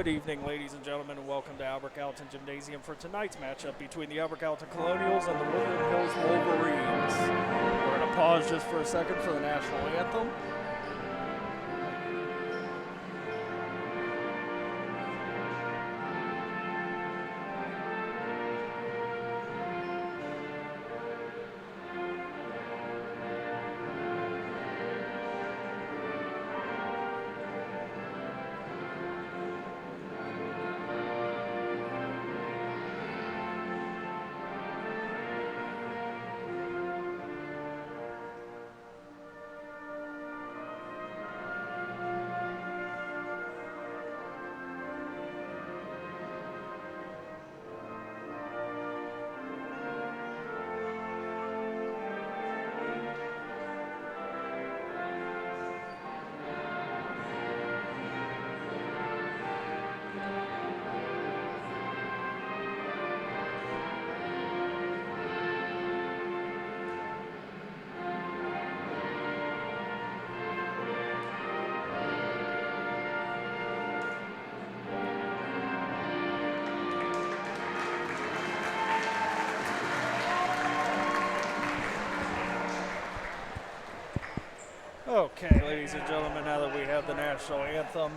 Good evening, ladies and gentlemen, and welcome to Albert Gallatin Gymnasium for tonight's matchup between the Albert Gallatin Colonials and the Woodland Hills Wolverines. We're going to pause just for a second for the national anthem. Okay, ladies and gentlemen, now that we have the national anthem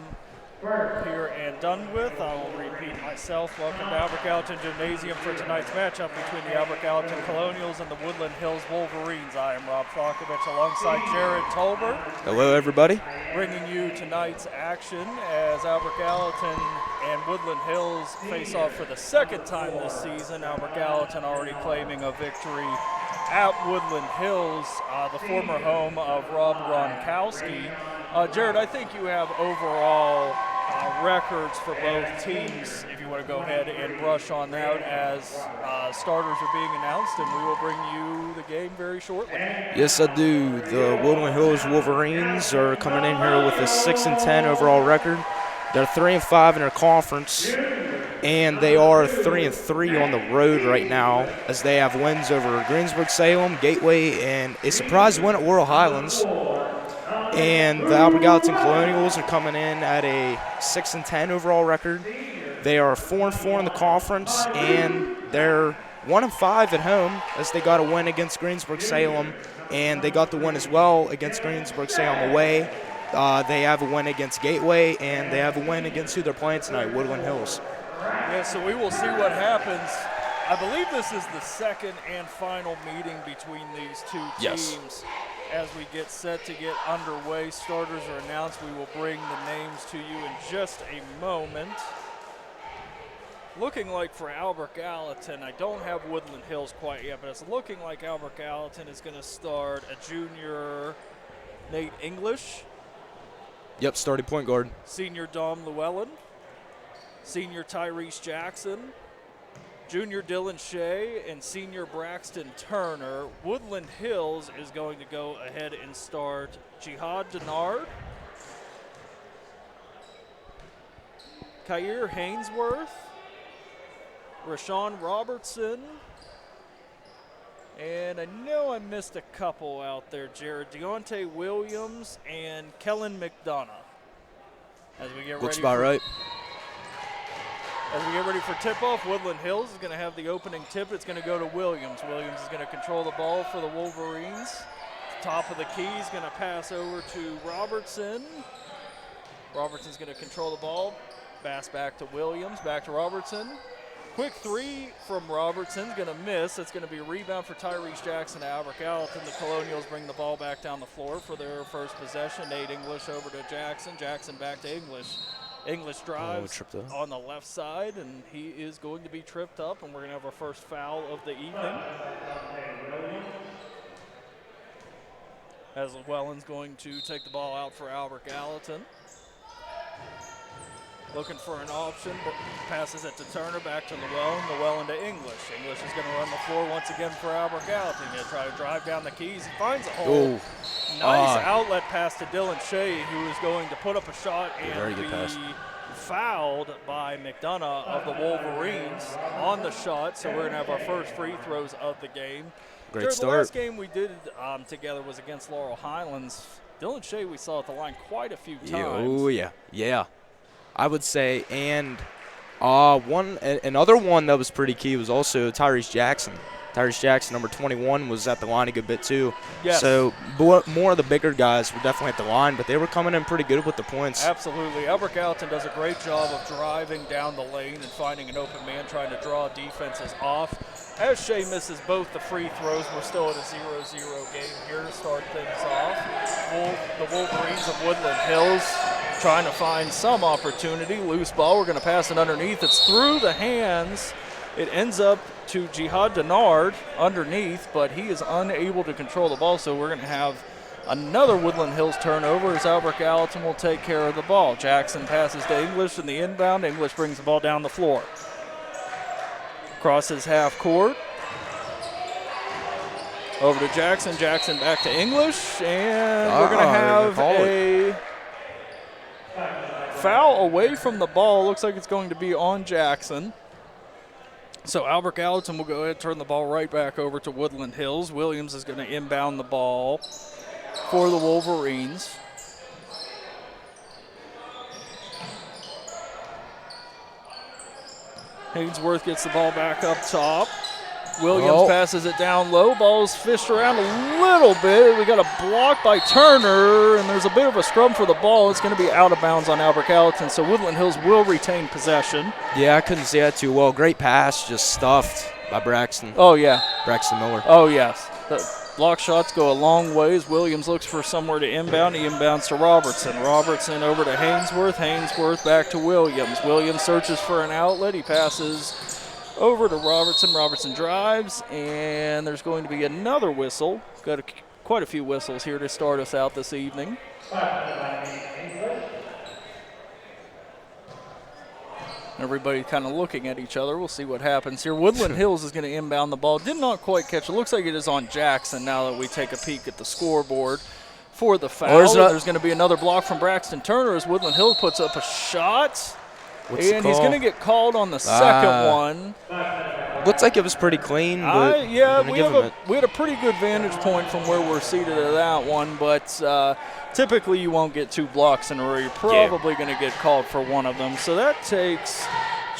here and done with, I'll repeat myself. Welcome to Albert Gallatin Gymnasium for tonight's matchup between the Albert Gallatin Colonials and the Woodland Hills Wolverines. I am Rob Falkovich alongside Jared Tolbert. Hello, everybody. Bringing you tonight's action as Albert Gallatin and Woodland Hills face off for the second time this season. Albert Gallatin already claiming a victory at Woodland Hills, the former home of Rob Gronkowski. Jared, I think you have overall records for both teams, if you want to go ahead and brush on that as starters are being announced, and we will bring you the game very shortly. Yes, I do. The Woodland Hills Wolverines are coming in here with a 6-10 overall record. They're 3-5 in their conference, and they are 3-3 on the road right now as they have wins over Greensburg-Salem, Gateway, and a surprise win at Laurel Highlands. And the Albert Gallatin Colonials are coming in at a 6-10 overall record. They are 4-4 in the conference, and they're 1-5 at home as they got a win against Greensburg-Salem, and they got the win as well against Greensburg-Salem away. They have a win against Gateway, and they have a win against who they're playing tonight, Woodland Hills. Yeah, so we will see what happens. I believe this is the second and final meeting between these two teams. Yes. As we get set to get underway, starters are announced. We will bring the names to you in just a moment. Looking like for Albert Gallatin, I don't have Woodland Hills quite yet, but it's looking like Albert Gallatin is going to start a junior Nate English. Yep, starting point guard. Senior Dom Llewellyn. Senior Tyrese Jackson. Junior Dylan Shea and senior Braxton Turner. Woodland Hills is going to go ahead and start Jihad Denard, Kair Hainsworth, Rashawn Robertson, and I know I missed a couple out there, Jared. Deontay Williams and Kellen McDonough. As we get Looks ready about right. As we get ready for tip-off, Woodland Hills is going to have the opening tip. It's going to go to Williams. Williams is going to control the ball for the Wolverines. Top of the key is going to pass over to Robertson. Robertson's going to control the ball. Pass back to Williams, back to Robertson. Quick three from Robertson's going to miss. It's going to be a rebound for Tyrese Jackson to Albert Gallatin. The Colonials bring the ball back down the floor for their first possession. Nate English over to Jackson. Jackson back to English. English drives on the left side, and he is going to be tripped up, and we're going to have our first foul of the evening. As Llewellyn's going to take the ball out for Albert Gallatin. Looking for an option, but passes it to Turner, back to Llewellyn, Llewellyn to English. English is going to run the floor once again for Albert Gallatin. Going to try to drive down the keys. He finds a hole. Nice outlet pass to Dylan Shea, who is going to put up a shot and be fouled by McDonough of the Wolverines on the shot. So we're going to have our first free throws of the game. Great start. The last game we did together was against Laurel Highlands. Dylan Shea we saw at the line quite a few times. Oh, yeah. Yeah. I would say. And another one that was pretty key was also Tyrese Jackson. Tyrese Jackson, number 21, was at the line a good bit too. Yes. So more of the bigger guys were definitely at the line, but they were coming in pretty good with the points. Absolutely. Albert Gallatin does a great job of driving down the lane and finding an open man, trying to draw defenses off. As Shea misses both the free throws, we're still at a 0-0 game here to start things off. The Wolverines of Woodland Hills trying to find some opportunity. Loose ball. We're going to pass it underneath. It's through the hands. It ends up to Jihad Denard underneath, but he is unable to control the ball, so we're going to have another Woodland Hills turnover as Albert Gallatin will take care of the ball. Jackson passes to English in the inbound. English brings the ball down the floor. Crosses half court. Over to Jackson. Jackson back to English, and we're going to have a foul away from the ball. Looks like it's going to be on Jackson. So Albert Gallatin will go ahead and turn the ball right back over to Woodland Hills. Williams is going to inbound the ball for the Wolverines. Hainsworth gets the ball back up top. Williams passes it down low. Ball's fished around a little bit. We got a block by Turner, and there's a bit of a scrum for the ball. It's going to be out of bounds on Albert Gallatin, so Woodland Hills will retain possession. Yeah, I couldn't see that too well. Great pass, just stuffed by Braxton. Oh, yeah. Braxton Miller. Oh, yes. The block shots go a long ways. Williams looks for somewhere to inbound. He inbounds to Robertson. Robertson over to Hainsworth. Hainsworth back to Williams. Williams searches for an outlet. He passes over to Robertson. Robertson drives, and there's going to be another whistle. Got quite a few whistles here to start us out this evening. Everybody kind of looking at each other. We'll see what happens here. Woodland Hills is going to inbound the ball. Did not quite catch it. Looks like it is on Jackson now that we take a peek at the scoreboard for the foul. There's going to be another block from Braxton Turner as Woodland Hills puts up a shot. And he's going to get called on the second one. Looks like it was pretty clean. But yeah, we had a pretty good vantage point from where we're seated at that one, but typically you won't get two blocks in a row. You're probably going to get called for one of them. So that takes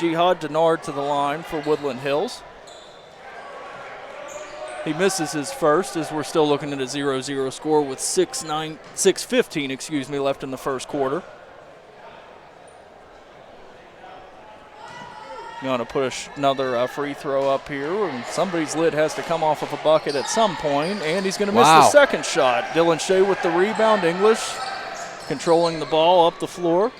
Jihad Denard to the line for Woodland Hills. He misses his first as we're still looking at a 0-0 score with 6:15 left in the first quarter. Going to push another free throw up here, and somebody's lid has to come off of a bucket at some point, and he's going to miss the second shot. Dylan Shea with the rebound. English controlling the ball up the floor.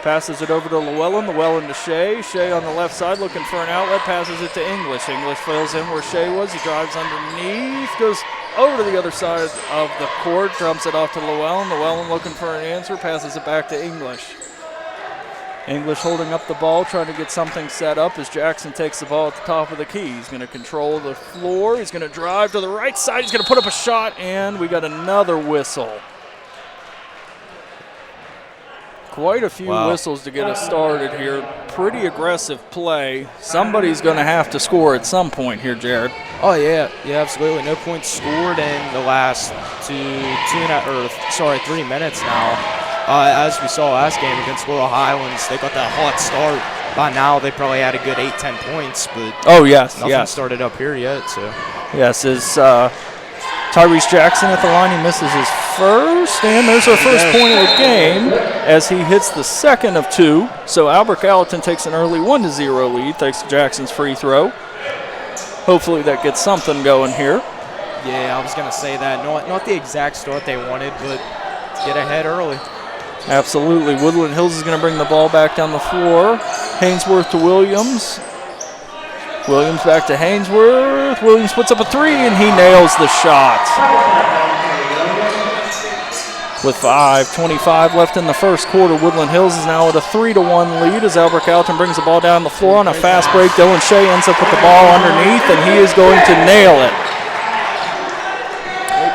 Passes it over to Llewellyn. Llewellyn to Shea. Shea on the left side looking for an outlet. Passes it to English. English fills in where Shea was. He drives underneath. Goes over to the other side of the court. Dumps it off to Llewellyn. Llewellyn looking for an answer. Passes it back to English. English holding up the ball, trying to get something set up as Jackson takes the ball at the top of the key. He's going to control the floor. He's going to drive to the right side. He's going to put up a shot, and we got another whistle. Quite a few whistles to get us started here. Pretty aggressive play. Somebody's going to have to score at some point here, Jared. Oh, yeah. Yeah, absolutely. No points scored in the last 3 minutes now. As we saw last game against Laurel Highlands, they got that hot start. By now, they probably had a good 8-10 points, but nothing started up here yet. So yes, is Tyrese Jackson at the line. He misses his first, and there's our first point of the game as he hits the second of two. So Albert Gallatin takes an early 1-0 lead, thanks to Jackson's free throw. Hopefully that gets something going here. Yeah, I was going to say that. Not the exact start they wanted, but to get ahead early. Absolutely. Woodland Hills is going to bring the ball back down the floor. Hainsworth to Williams. Williams back to Hainsworth. Williams puts up a three, and he nails the shot. With 5:25 left in the first quarter, Woodland Hills is now at a 3-1 lead as Albert Gallatin brings the ball down the floor on a fast break. Dylan Shea ends up with the ball underneath, and he is going to nail it.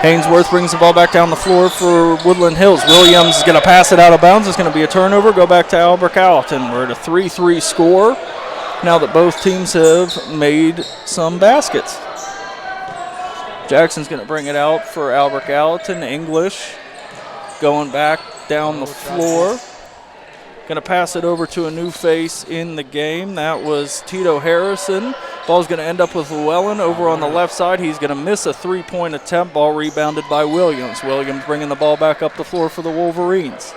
Hainsworth brings the ball back down the floor for Woodland Hills. Williams is going to pass it out of bounds. It's going to be a turnover. Go back to Albert Gallatin. We're at a 3-3 score now that both teams have made some baskets. Jackson's going to bring it out for Albert Gallatin. English going back down the floor. Going to pass it over to a new face in the game. That was Tito Harrison. Ball's going to end up with Llewellyn over on the left side. He's going to miss a three-point attempt. Ball rebounded by Williams. Williams bringing the ball back up the floor for the Wolverines.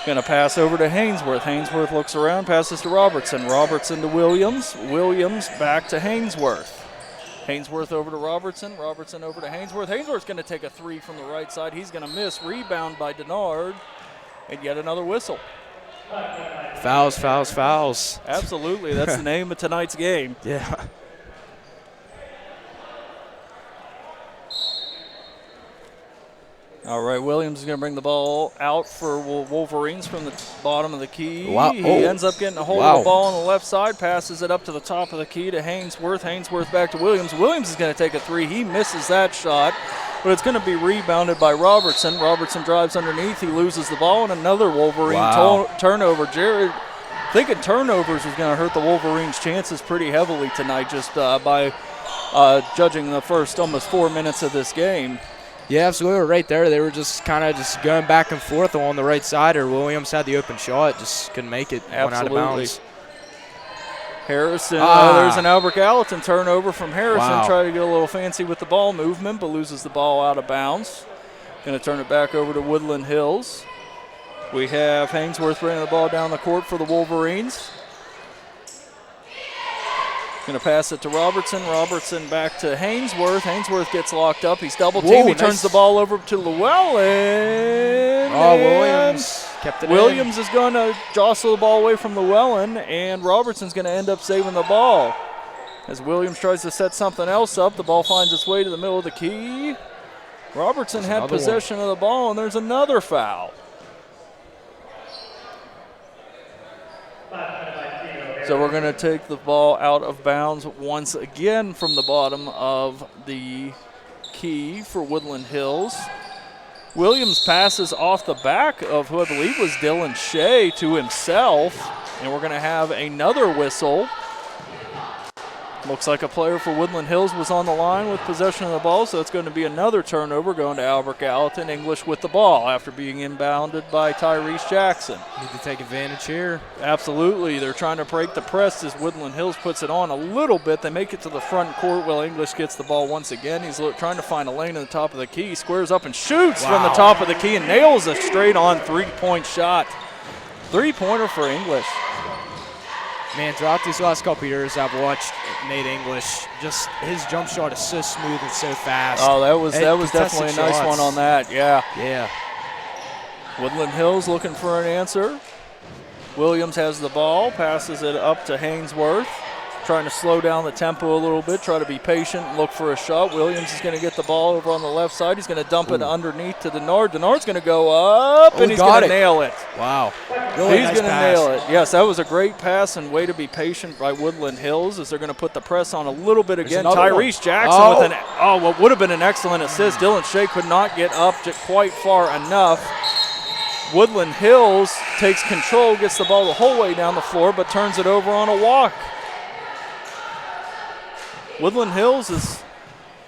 Going to pass over to Hainsworth. Hainsworth looks around, passes to Robertson. Robertson to Williams. Williams back to Hainsworth. Hainsworth over to Robertson. Robertson over to Hainsworth. Hainsworth's going to take a three from the right side. He's going to miss. Rebound by Denard. And yet another whistle. Fouls, fouls, fouls. Absolutely. That's the name of tonight's game. Yeah. All right, Williams is going to bring the ball out for Wolverines from the bottom of the key. Wow. He ends up getting a hold of the ball on the left side, passes it up to the top of the key to Hainsworth. Hainsworth back to Williams. Williams is going to take a three. He misses that shot, but it's going to be rebounded by Robertson. Robertson drives underneath. He loses the ball, and another Wolverine turnover. Jared thinking turnovers was going to hurt the Wolverines' chances pretty heavily tonight just by judging the first almost 4 minutes of this game. Yeah, absolutely. Right there, they were just kind of just going back and forth on the right side, or Williams had the open shot, just couldn't make it. Absolutely. Went out of bounds. Harrison, there's an Albert Gallatin turnover from Harrison. Wow. Try to get a little fancy with the ball movement, but loses the ball out of bounds. Going to turn it back over to Woodland Hills. We have Hainsworth bringing the ball down the court for the Wolverines. Going to pass it to Robertson. Robertson back to Hainsworth. Hainsworth gets locked up. He's double-teamed. He turns the ball over to Llewellyn. Oh, Williams kept it Williams is going to jostle the ball away from Llewellyn, and Robertson's going to end up saving the ball. As Williams tries to set something else up, the ball finds its way to the middle of the key. Robertson had possession of the ball, and there's another foul. So we're going to take the ball out of bounds once again from the bottom of the key for Woodland Hills. Williams passes off the back of who I believe was Dylan Shea to himself, and we're going to have another whistle. Looks like a player for Woodland Hills was on the line with possession of the ball, so it's going to be another turnover going to Albert Gallatin. English with the ball after being inbounded by Tyrese Jackson. Need to take advantage here. Absolutely. They're trying to break the press as Woodland Hills puts it on a little bit. They make it to the front court while English gets the ball once again. He's trying to find a lane in the top of the key. Squares up and shoots from the top of the key and nails a straight-on three-point shot. Three-pointer for English. Man, throughout these last couple years, I've watched Nate English. Just his jump shot is so smooth and so fast. Oh, that was definitely a nice one on that. Yeah. Yeah. Woodland Hills looking for an answer. Williams has the ball, passes it up to Hainsworth. Trying to slow down the tempo a little bit, try to be patient and look for a shot. Williams is going to get the ball over on the left side. He's going to dump it underneath to Denard. Denard's going to go up, and he's going to nail it. Wow. Really he's going to nail it. Yes, that was a great pass and way to be patient by Woodland Hills as they're going to put the press on a little bit again. Tyrese Jackson with what would have been an excellent assist. Dylan Shea could not get up quite far enough. Woodland Hills takes control, gets the ball the whole way down the floor, but turns it over on a walk. Woodland Hills is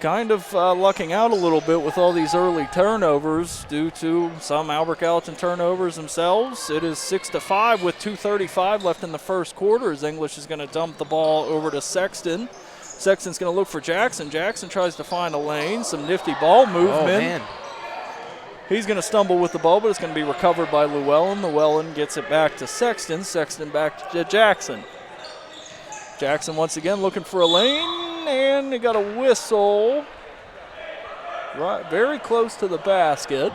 kind of lucking out a little bit with all these early turnovers due to some Albert Gallatin turnovers themselves. It is 6-5 with 2:35 left in the first quarter as English is going to dump the ball over to Sexton. Sexton's going to look for Jackson. Jackson tries to find a lane, some nifty ball movement. Oh, man. He's going to stumble with the ball, but it's going to be recovered by Llewellyn. Llewellyn gets it back to Sexton. Sexton back to Jackson. Jackson once again looking for a lane, and he got a whistle right very close to the basket.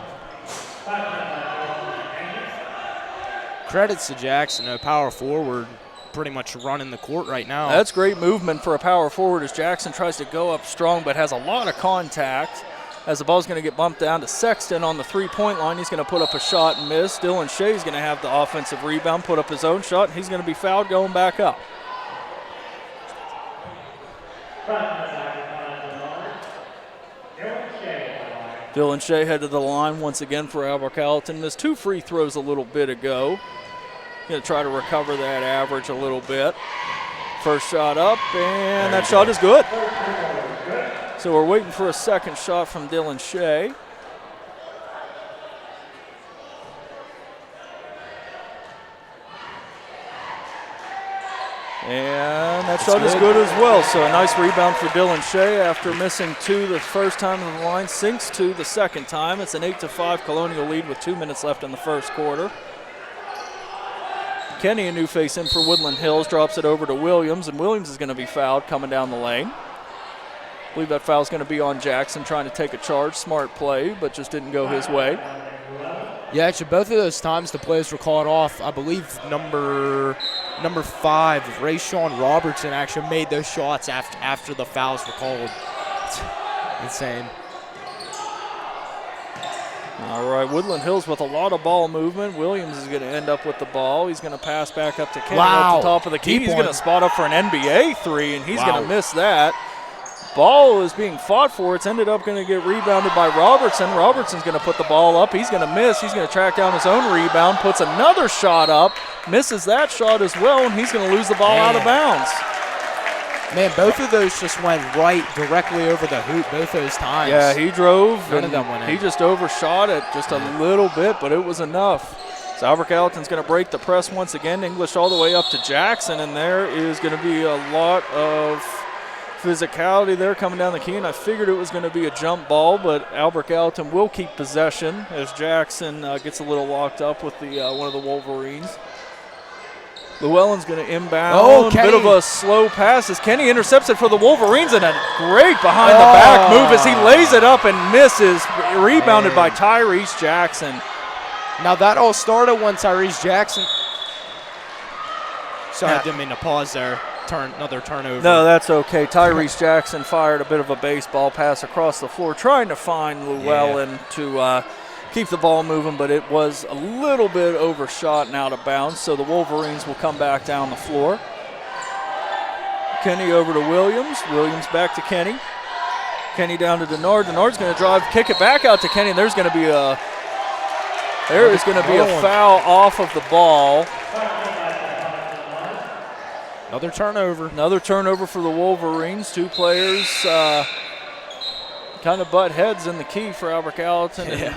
Credits to Jackson, a power forward, pretty much running the court right now. That's great movement for a power forward as Jackson tries to go up strong but has a lot of contact. As the ball's going to get bumped down to Sexton on the three-point line, he's going to put up a shot and miss. Dylan Shea's going to have the offensive rebound, put up his own shot, and he's going to be fouled going back up. Dylan Shea headed to the line once again for Albert Gallatin. Missed 2 free throws a little bit ago. Going to try to recover that average a little bit. First shot up, and that shot is good. So we're waiting for a second shot from Dylan Shea. And that shot is good as well. So a nice rebound for Dylan Shea after missing 2 the first time on the line. Sinks 2 the second time. It's an 8-5 Colonial lead with 2 minutes left in the first quarter. Kenny, a new face in for Woodland Hills, drops it over to Williams, and Williams is going to be fouled coming down the lane. I believe that foul is going to be on Jackson trying to take a charge. Smart play, but just didn't go his way. Yeah, actually, both of those times the plays were called off. I believe number 5, Rayshawn Robertson, actually made those shots after the fouls were called. It's insane. All right, Woodland Hills with a lot of ball movement. Williams is going to end up with the ball. He's going to pass back up to Kenny at the top of the key. He's going to spot up for an NBA 3, and he's going to miss that. Ball is being fought for. It's ended up going to get rebounded by Robertson. Robertson's going to put the ball up. He's going to miss. He's going to track down his own rebound, puts another shot up, misses that shot as well, and he's going to lose the ball out of bounds. Man, both of those just went right directly over the hoop both those times. Yeah, he drove. None of them went in. He just overshot it just a little bit, but it was enough. So Albert Gallatin's going to break the press once again. English all the way up to Jackson, and there is going to be a lot of physicality there coming down the key, and I figured it was going to be a jump ball, but Albert Gallatin will keep possession as Jackson gets a little locked up with the one of the Wolverines. Llewellyn's going to inbound. Oh, Kenny. Bit of a slow pass as Kenny intercepts it for the Wolverines, and a great behind-the-back move as he lays it up and misses, rebounded by Tyrese Jackson. Now that all started when Tyrese Jackson. Sorry, I didn't mean to pause there. Another turnover. No, that's okay. Tyrese Jackson fired a bit of a baseball pass across the floor, trying to find Llewellyn to keep the ball moving, but it was a little bit overshot and out of bounds, so the Wolverines will come back down the floor. Kenny over to Williams. Williams back to Kenny. Kenny down to Denard. Denard's going to drive, kick it back out to Kenny, and there's going to be a foul off of the ball. Another turnover. Another turnover for the Wolverines. 2 players kind of butt heads in the key for Albert Gallatin and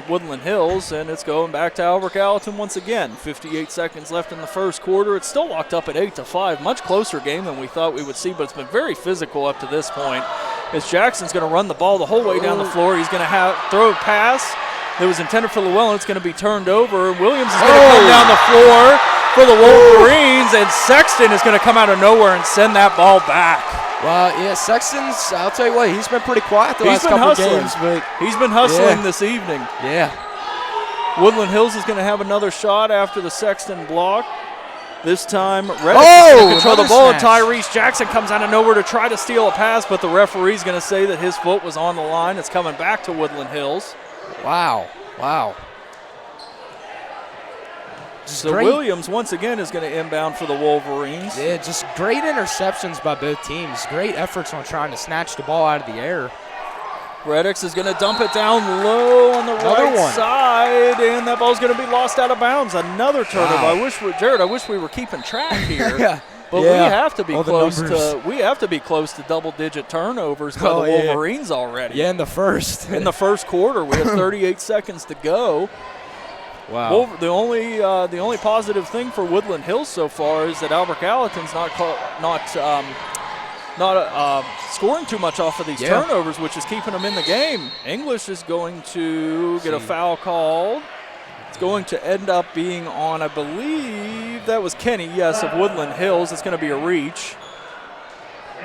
Woodland Hills, and it's going back to Albert Gallatin once again. 58 seconds left in the first quarter. It's still locked up at 8-5. Much closer game than we thought we would see, but it's been very physical up to this point. As Jackson's going to run the ball the whole way down the floor. He's going to throw a pass that was intended for Llewellyn. It's going to be turned over. Williams is going to come down the floor for the Wolverines, and Sexton is going to come out of nowhere and send that ball back. Well, yeah, Sexton's, I'll tell you what, he's been pretty quiet the last couple of games. But he's been hustling this evening. Yeah. Woodland Hills is going to have another shot after the Sexton block. This time, Reddick is going to control the ball, and Tyrese Jackson comes out of nowhere to try to steal a pass, but the referee's going to say that his foot was on the line. It's coming back to Woodland Hills. Wow. So Williams, once again, is going to inbound for the Wolverines. Yeah, just great interceptions by both teams. Great efforts on trying to snatch the ball out of the air. Reddick is going to dump it down low on the right side, and that ball's going to be lost out of bounds. Another turnover. Wow. I wish we were keeping track here. Yeah. But we have to be close to double-digit turnovers by the Wolverines already. Yeah, in the first. In the first quarter, we have 38 seconds to go. Wow. The only positive thing for Woodland Hills so far is that Albert Gallatin's not scoring too much off of these turnovers, which is keeping them in the game. English is going to get a foul called. It's going to end up being on, I believe, that was Kenny, of Woodland Hills. It's going to be a reach.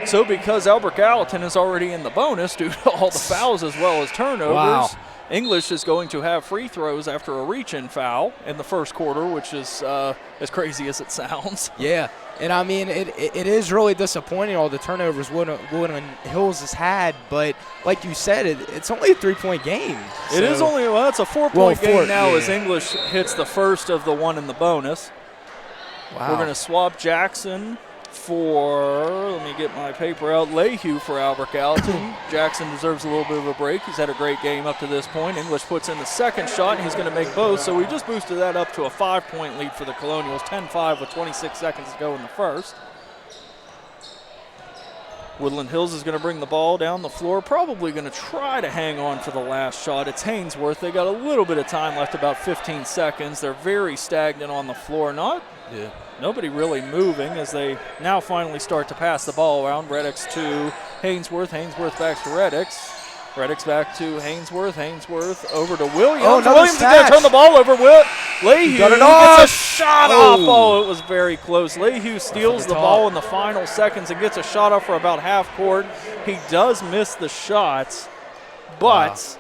So because Albert Gallatin is already in the bonus due to all the fouls as well as turnovers, English is going to have free throws after a reach-in foul in the first quarter, which is as crazy as it sounds. Yeah, and I mean, it is really disappointing all the turnovers Woodland Hills has had, but like you said, it's only a 3-point game. It is only, it's a 4-point game now as English hits the first of the one in the bonus. Wow. We're going to swap Jackson for, let me get my paper out, Lehue for Albert Gallatin. Jackson deserves a little bit of a break. He's had a great game up to this point. English puts in the second shot, and he's going to make both. So we just boosted that up to a 5-point lead for the Colonials, 10-5 with 26 seconds to go in the first. Woodland Hills is going to bring the ball down the floor, probably going to try to hang on for the last shot. It's Hainsworth. They got a little bit of time left, about 15 seconds. They're very stagnant on the floor. nobody really moving as they now finally start to pass the ball around. Reddix to Hainsworth. Hainsworth back to Reddix. Reddix back to Hainsworth. Hainsworth over to Williams. Williams is going to turn the ball over. Lehue got it gets off. a shot off. Oh, it was very close. Lehue steals the ball in the final seconds and gets a shot off for about half court. He does miss the shots, but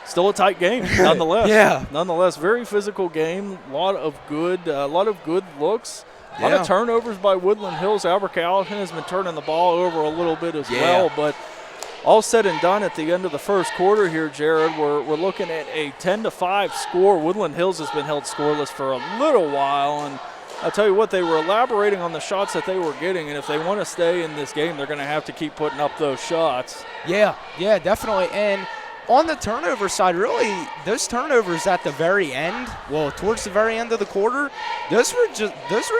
still a tight game nonetheless. Yeah. Nonetheless, very physical game. A lot of good looks. A lot of turnovers by Woodland Hills. Albert Gallatin has been turning the ball over a little bit as well, but all said and done at the end of the first quarter here, Jared, we're looking at a 10-5 score. Woodland Hills has been held scoreless for a little while, and I'll tell you what, they were elaborating on the shots that they were getting, and if they want to stay in this game, they're going to have to keep putting up those shots. Yeah, definitely. And on the turnover side, really, those turnovers at the very end, towards the very end of the quarter, those were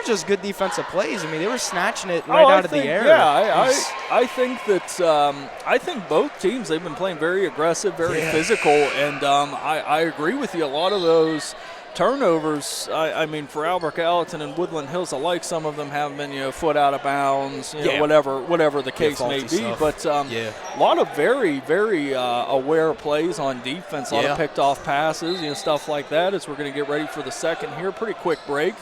just good defensive plays. I mean, they were snatching it right out of the air. Yeah, I think that I think both teams, they've been playing very aggressive, very physical, and I agree with you. A lot of those turnovers, I mean, for Albert Gallatin and Woodland Hills alike, some of them have been, foot out of bounds, whatever the case may be. Stuff. But a lot of very, very aware plays on defense, a lot of picked off passes, stuff like that as we're going to get ready for the second here. Pretty quick break.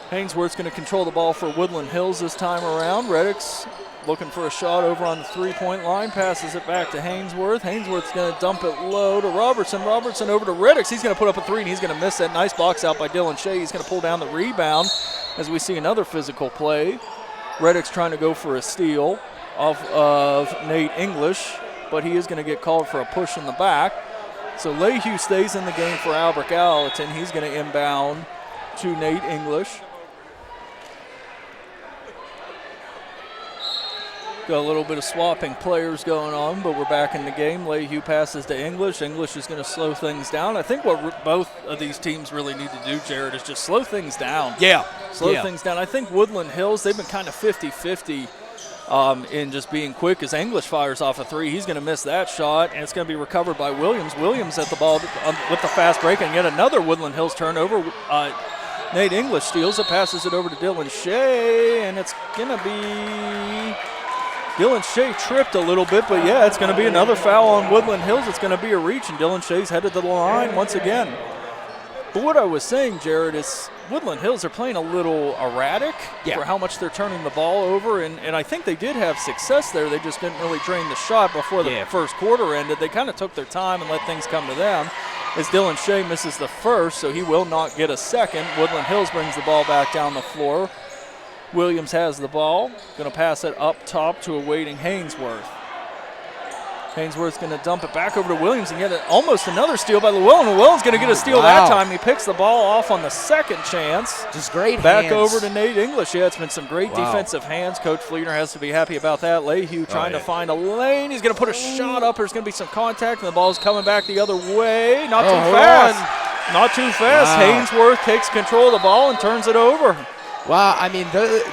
Hainsworth's going to control the ball for Woodland Hills this time around. Reddix looking for a shot over on the three-point line, passes it back to Hainsworth. Hainsworth's going to dump it low to Robertson. Robertson over to Reddix. He's going to put up a three, and he's going to miss that. Nice box out by Dylan Shea. He's going to pull down the rebound as we see another physical play. Reddix trying to go for a steal off of Nate English, but he is going to get called for a push in the back. So Lehue stays in the game for Albert Gallatin. He's going to inbound to Nate English. Got a little bit of swapping players going on, but we're back in the game. Lehue passes to English. English is going to slow things down. I think what both of these teams really need to do, Jared, is just slow things down. Slow things down. I think Woodland Hills, they've been kind of 50-50 in just being quick as English fires off a three. He's going to miss that shot, and it's going to be recovered by Williams. Williams at the ball with the fast break, and yet another Woodland Hills turnover. Nate English steals it, passes it over to Dylan Shea, and it's going to be – Dylan Shea tripped a little bit, but it's going to be another foul on Woodland Hills. It's going to be a reach, and Dylan Shea's headed to the line once again. But what I was saying, Jared, is Woodland Hills are playing a little erratic for how much they're turning the ball over, and I think they did have success there. They just didn't really drain the shot before the first quarter ended. They kind of took their time and let things come to them as Dylan Shea misses the first, so he will not get a second. Woodland Hills brings the ball back down the floor. Williams has the ball, going to pass it up top to a waiting Hainsworth. Hainsworth's going to dump it back over to Williams and get almost another steal by Llewellyn. Llewellyn's going to get a steal that time. He picks the ball off on the second chance. Just great back hands. Over to Nate English. It's been some great defensive hands. Coach Fleener has to be happy about that. Lehue trying to find a lane. He's going to put a shot up. There's going to be some contact, and the ball's coming back the other way. Not too fast. Not too fast. Hainsworth takes control of the ball and turns it over. Wow, I mean,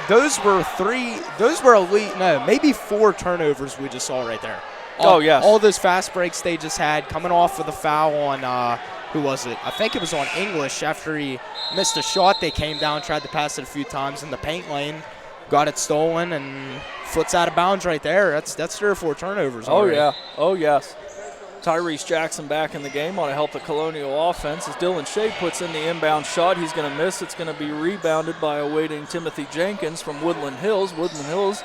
those were elite, maybe 4 turnovers we just saw right there. All those fast breaks they just had coming off with a foul on, who was it? I think it was on English after he missed a shot. They came down, tried to pass it a few times in the paint lane, got it stolen, and foot's out of bounds right there. That's 3 or 4 turnovers already. Oh, yes. Tyrese Jackson back in the game want to help the Colonial offense as Dylan Shea puts in the inbound shot. He's going to miss. It's going to be rebounded by awaiting Timothy Jenkins from Woodland Hills. Woodland Hills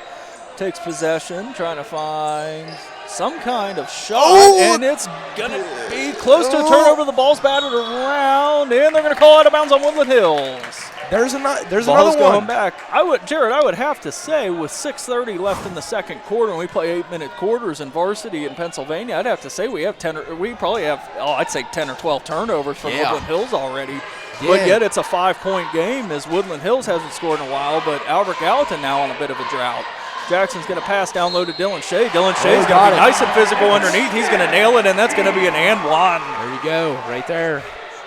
takes possession, trying to find some kind of shot, and it's going to be close to a turnover. The ball's batted around, and they're going to call out of bounds on Woodland Hills. There's another Ball's one. Going back. Jared, I would have to say with 6:30 left in the second quarter, and we play 8-minute quarters in varsity in Pennsylvania, I'd have to say we probably have, I'd say 10 or 12 turnovers for Woodland Hills already. Yeah. But yet it's a 5-point game as Woodland Hills hasn't scored in a while, but Albert Gallatin now on a bit of a drought. Jackson's going to pass down low to Dylan Shea. Dylan Shea's going to be nice and physical underneath. He's going to nail it, and that's going to be an and one. There you go, right there.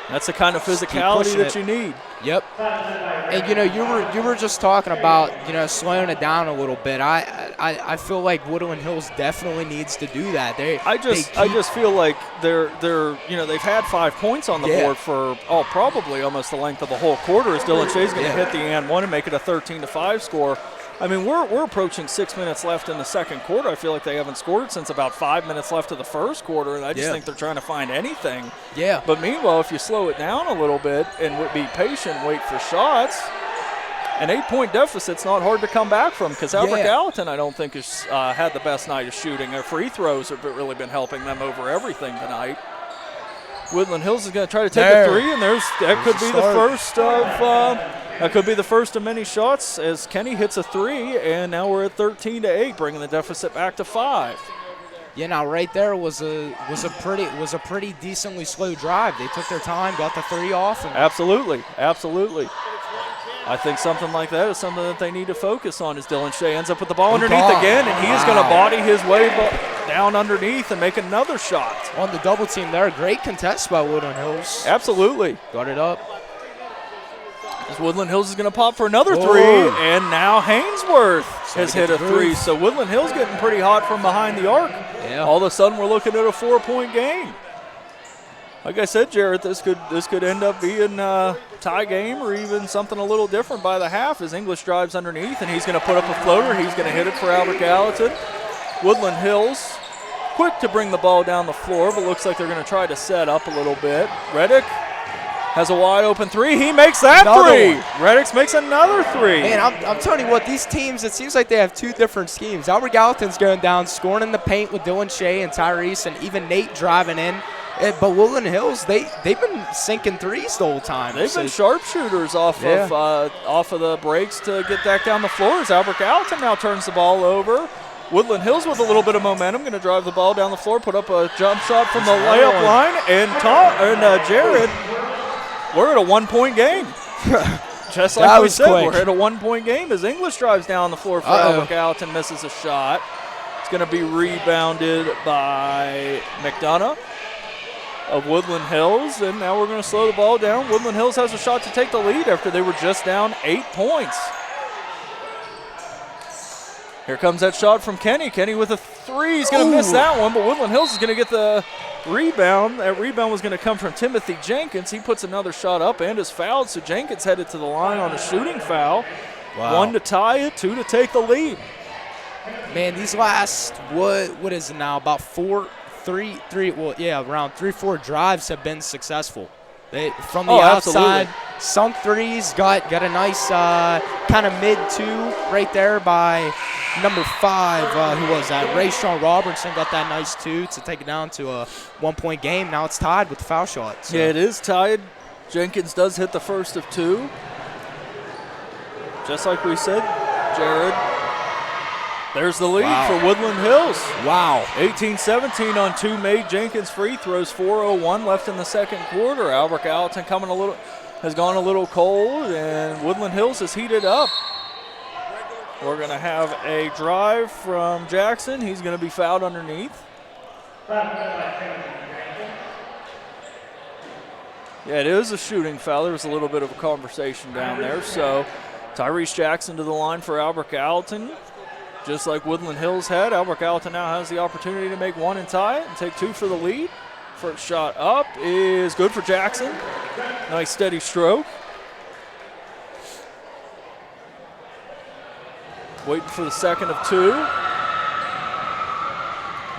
That's the kind of physicality that you need. Yep. And you were just talking about slowing it down a little bit. I feel like Woodland Hills definitely needs to do that. I just feel like they're they've had 5 points on the board for probably almost the length of the whole quarter. As Dylan Shea's going to hit the and one and make it a 13-5 score. I mean, we're approaching 6 minutes left in the second quarter. I feel like they haven't scored since about 5 minutes left of the first quarter, and I just think they're trying to find anything. Yeah. But meanwhile, if you slow it down a little bit and be patient, wait for shots, an 8-point deficit's not hard to come back from because Albert Gallatin, I don't think, has had the best night of shooting. Their free throws have really been helping them over everything tonight. Woodland Hills is going to try to take a three, and that could be the first of that could be the first of many shots as Kenny hits a three, and now we're at 13-8, bringing the deficit back to 5. Yeah, now right there was a pretty decently slow drive. They took their time, got the three off. And absolutely. I think something like that is something that they need to focus on as Dylan Shea ends up with the ball underneath again, and he is going to body his way down underneath and make another shot. On the double team there, great contest by Woodland Hills. Absolutely. Got it up. As Woodland Hills is going to pop for another three, and now Hainsworth has hit a three. So Woodland Hills getting pretty hot from behind the arc. Yeah. All of a sudden, we're looking at a 4-point game. Like I said, Jarrett, this could end up being a tie game or even something a little different by the half as English drives underneath, and he's going to put up a floater. He's going to hit it for Albert Gallatin. Woodland Hills quick to bring the ball down the floor, but looks like they're going to try to set up a little bit. Reddick has a wide open three. He makes that three. Reddick makes another three. Man, I'm telling you what, these teams, it seems like they have two different schemes. Albert Gallatin's going down, scoring in the paint with Dylan Shea and Tyrese, and even Nate driving in. But Woodland Hills, they've been sinking threes the whole time. They've been sharpshooters off of the breaks to get back down the floor as Albert Gallatin now turns the ball over. Woodland Hills with a little bit of momentum, going to drive the ball down the floor, put up a jump shot from the layup line, and Jared, we're at a 1-point game. Just like we said, we're at a 1-point game as English drives down the floor for Albert Gallatin, misses a shot. It's going to be rebounded by McDonough of Woodland Hills, and now we're going to slow the ball down. Woodland Hills has a shot to take the lead after they were just down 8 points. Here comes that shot from Kenny. Kenny with a three. He's going to miss that one, but Woodland Hills is going to get the rebound. That rebound was going to come from Timothy Jenkins. He puts another shot up and is fouled, so Jenkins headed to the line on a shooting foul. Wow. 1 to tie it, 2 to take the lead. Man, these last, what is it now, about around 3-4 drives have been successful. They, from the outside, sunk threes, got a nice kind of mid-2 right there by number 5. Who was that? Ray-Sean Robertson got that nice 2 to take it down to a 1-point game. Now it's tied with the foul shot. So. Yeah, it is tied. Jenkins does hit the first of 2. Just like we said, Jared. There's the lead for Woodland Hills. Wow. 18-17 on 2 made Jenkins free throws. 4:01 left in the second quarter. Albert Gallatin has gone a little cold, and Woodland Hills has heated up. We're going to have a drive from Jackson. He's going to be fouled underneath. Yeah, it is a shooting foul. There was a little bit of a conversation down there. So Tyrese Jackson to the line for Albert Gallatin. Just like Woodland Hills had, Albert Gallatin now has the opportunity to make 1 and tie it and take 2 for the lead. First shot up is good for Jackson. Nice steady stroke. Waiting for the second of 2.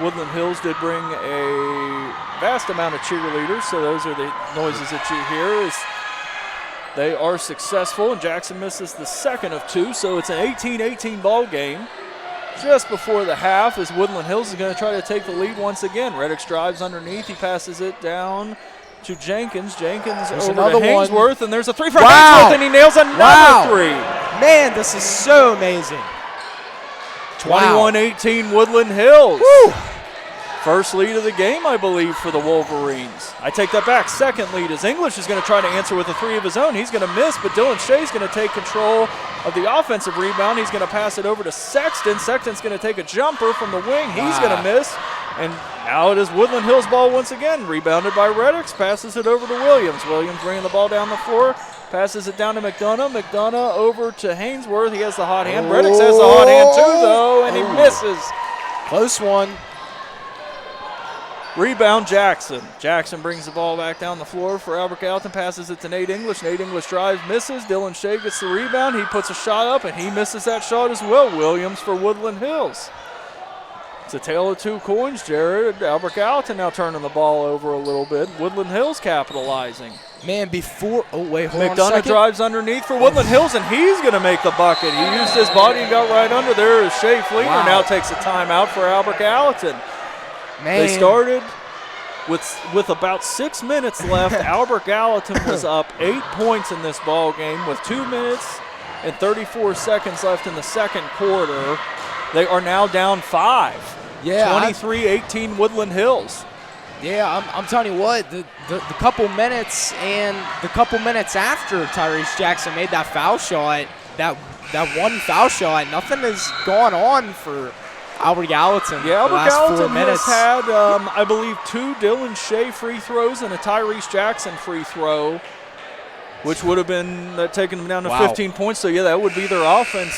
Woodland Hills did bring a vast amount of cheerleaders, so those are the noises that you hear as they are successful, and Jackson misses the second of 2, so it's an 18-18 ball game. Just before the half, as Woodland Hills is going to try to take the lead once again. Reddick drives underneath. He passes it down to Jenkins. Jenkins over to Hainsworth, and there's a three for Hainsworth, and he nails another three. Man, this is so amazing. 21-18 Woodland Hills. Woo. First lead of the game, I believe, for the Wolverines. I take that back. Second lead as English is going to try to answer with a three of his own. He's going to miss, but Dylan Shea's going to take control of the offensive rebound. He's going to pass it over to Sexton. Sexton's going to take a jumper from the wing. He's going to miss. And now it is Woodland Hills ball once again. Rebounded by Reddix, passes it over to Williams. Williams bringing the ball down the floor, passes it down to McDonough. McDonough over to Hainsworth. He has the hot hand. Reddix has the hot hand too, though, and he misses. Close one. Rebound Jackson. Jackson brings the ball back down the floor for Albert Gallatin, passes it to Nate English. Nate English drives, misses. Dylan Shea gets the rebound. He puts a shot up, and he misses that shot as well. Williams for Woodland Hills. It's a tale of two coins, Jared. Albert Gallatin now turning the ball over a little bit. Woodland Hills capitalizing. Man, before – oh, wait, hold on a McDonough second. drives underneath for Woodland Hills, and he's going to make the bucket. He used his body and got right under there as Shea Fleener now takes a timeout for Albert Gallatin. Man. They started with about 6 minutes left. Albert Gallatin was up 8 points in this ball game with 2 minutes and 34 seconds left in the second quarter. They are now down 5. Yeah, 23-18 Woodland Hills. Yeah, I'm telling you what, the couple minutes and the couple minutes after Tyrese Jackson made that foul shot, that one foul shot, nothing has gone on for Albert Gallatin. Yeah, Albert last 4 Gallatin minutes. has had, I believe, 2 Dylan Shea free throws and a Tyrese Jackson free throw, which would have been taking them down to 15 points. So, yeah, that would be their offense.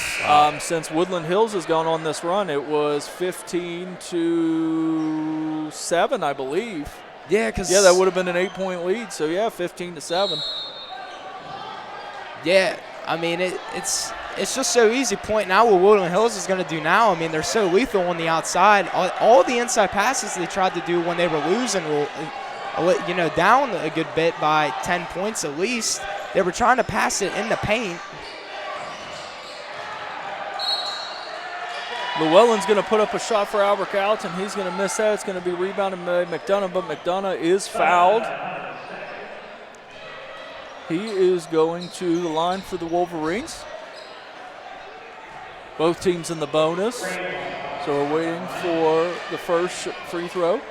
Since Woodland Hills has gone on this run, it was 15-7, I believe. Yeah, because that would have been an 8-point lead. So, yeah, 15-7. Yeah, I mean, it's just so easy pointing out what Woodland Hills is going to do now. I mean, they're so lethal on the outside. All the inside passes they tried to do when they were losing were down a good bit by 10 points at least. They were trying to pass it in the paint. Llewellyn's going to put up a shot for Albert Gallatin. He's going to miss that. It's going to be rebounded by McDonough, but McDonough is fouled. He is going to the line for the Wolverines. Both teams in the bonus. So we're waiting for the first free throw.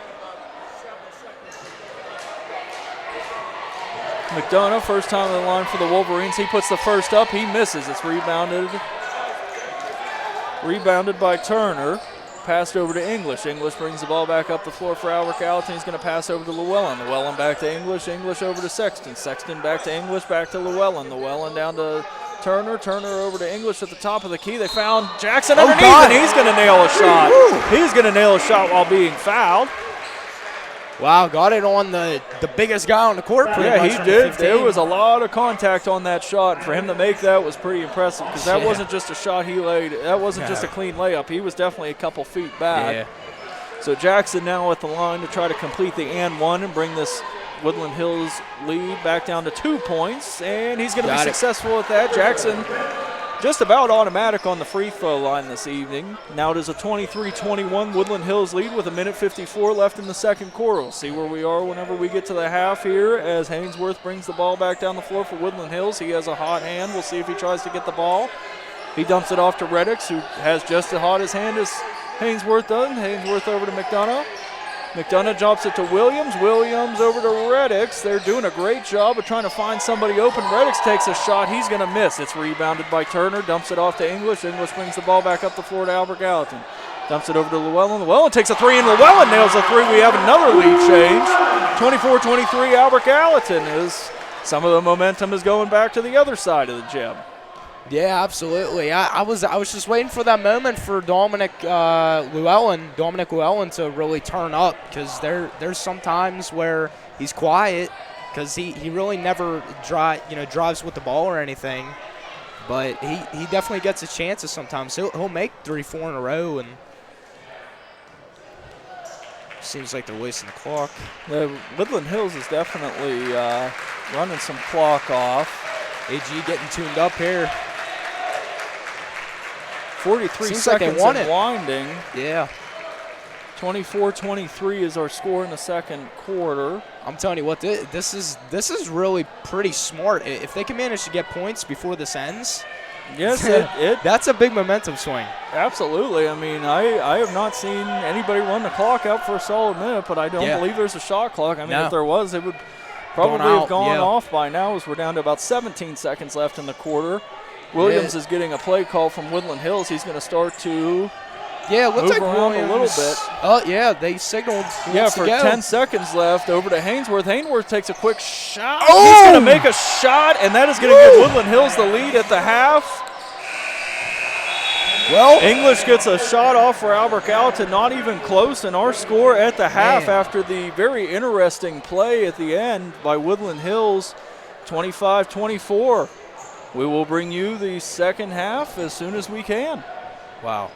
McDonough, first time on the line for the Wolverines. He puts the first up. He misses. It's rebounded by Turner. Passed over to English. English brings the ball back up the floor for Albert Gallatin. He's going to pass over to Llewellyn. Llewellyn back to English. English over to Sexton. Sexton back to English. Back to Llewellyn. Llewellyn down to Turner. Turner over to English at the top of the key. They found Jackson underneath, and he's going to nail a shot. He's going to nail a shot while being fouled. Wow, got it on the biggest guy on the court. Yeah, he did. There was a lot of contact on that shot. For him to make that was pretty impressive because that wasn't just a shot he laid. That wasn't just a clean layup. He was definitely a couple feet back. Yeah. So Jackson now at the line to try to complete the and one and bring this Woodland Hills lead back down to 2 points, and he's going to be successful at that. Jackson just about automatic on the free throw line this evening. Now it is a 23-21 Woodland Hills lead with 1:54 left in the second quarter. We'll see where we are whenever we get to the half here as Hainsworth brings the ball back down the floor for Woodland Hills. He has a hot hand. We'll see if he tries to get the ball. He dumps it off to Reddix, who has just as hot his hand as Hainsworth does. Hainsworth over to McDonough. McDonough drops it to Williams. Williams over to Reddix. They're doing a great job of trying to find somebody open. Reddix takes a shot. He's going to miss. It's rebounded by Turner. Dumps it off to English. English brings the ball back up the floor to Albert Gallatin. Dumps it over to Llewellyn. Llewellyn takes a three, and Llewellyn nails a three. We have another lead change. 24-23 Albert Gallatin as some of the momentum is going back to the other side of the gym. Yeah, absolutely. I was just waiting for that moment for Dominic Llewellyn to really turn up because there's some times where he's quiet because he really never drives with the ball or anything, but he definitely gets his chances sometimes. He'll make 3-4 in a row, and seems like they're wasting the clock. Woodland Hills is definitely running some clock off. AG getting tuned up here. 43 Seems seconds like and winding. Yeah. 24-23 is our score in the second quarter. I'm telling you what, this is really pretty smart. If they can manage to get points before this ends, yes, that's a big momentum swing. Absolutely. I mean, I have not seen anybody run the clock out for a solid minute, but I don't believe there's a shot clock. I mean, if there was, it would probably have gone off by now as we're down to about 17 seconds left in the quarter. Williams is getting a play call from Woodland Hills. He's going to start to Yeah, it looks move like around Williams. a little bit. Oh, yeah, they signaled. Yeah, wants for to go. 10 seconds left, over to Hainsworth. Hainsworth takes a quick shot. Oh! He's going to make a shot, and that is going to give Woodland Hills the lead at the half. Well, English gets a shot off for Albert Gallatin, not even close, and our score at the half after the very interesting play at the end by Woodland Hills, 25-24. We will bring you the second half as soon as we can. wow.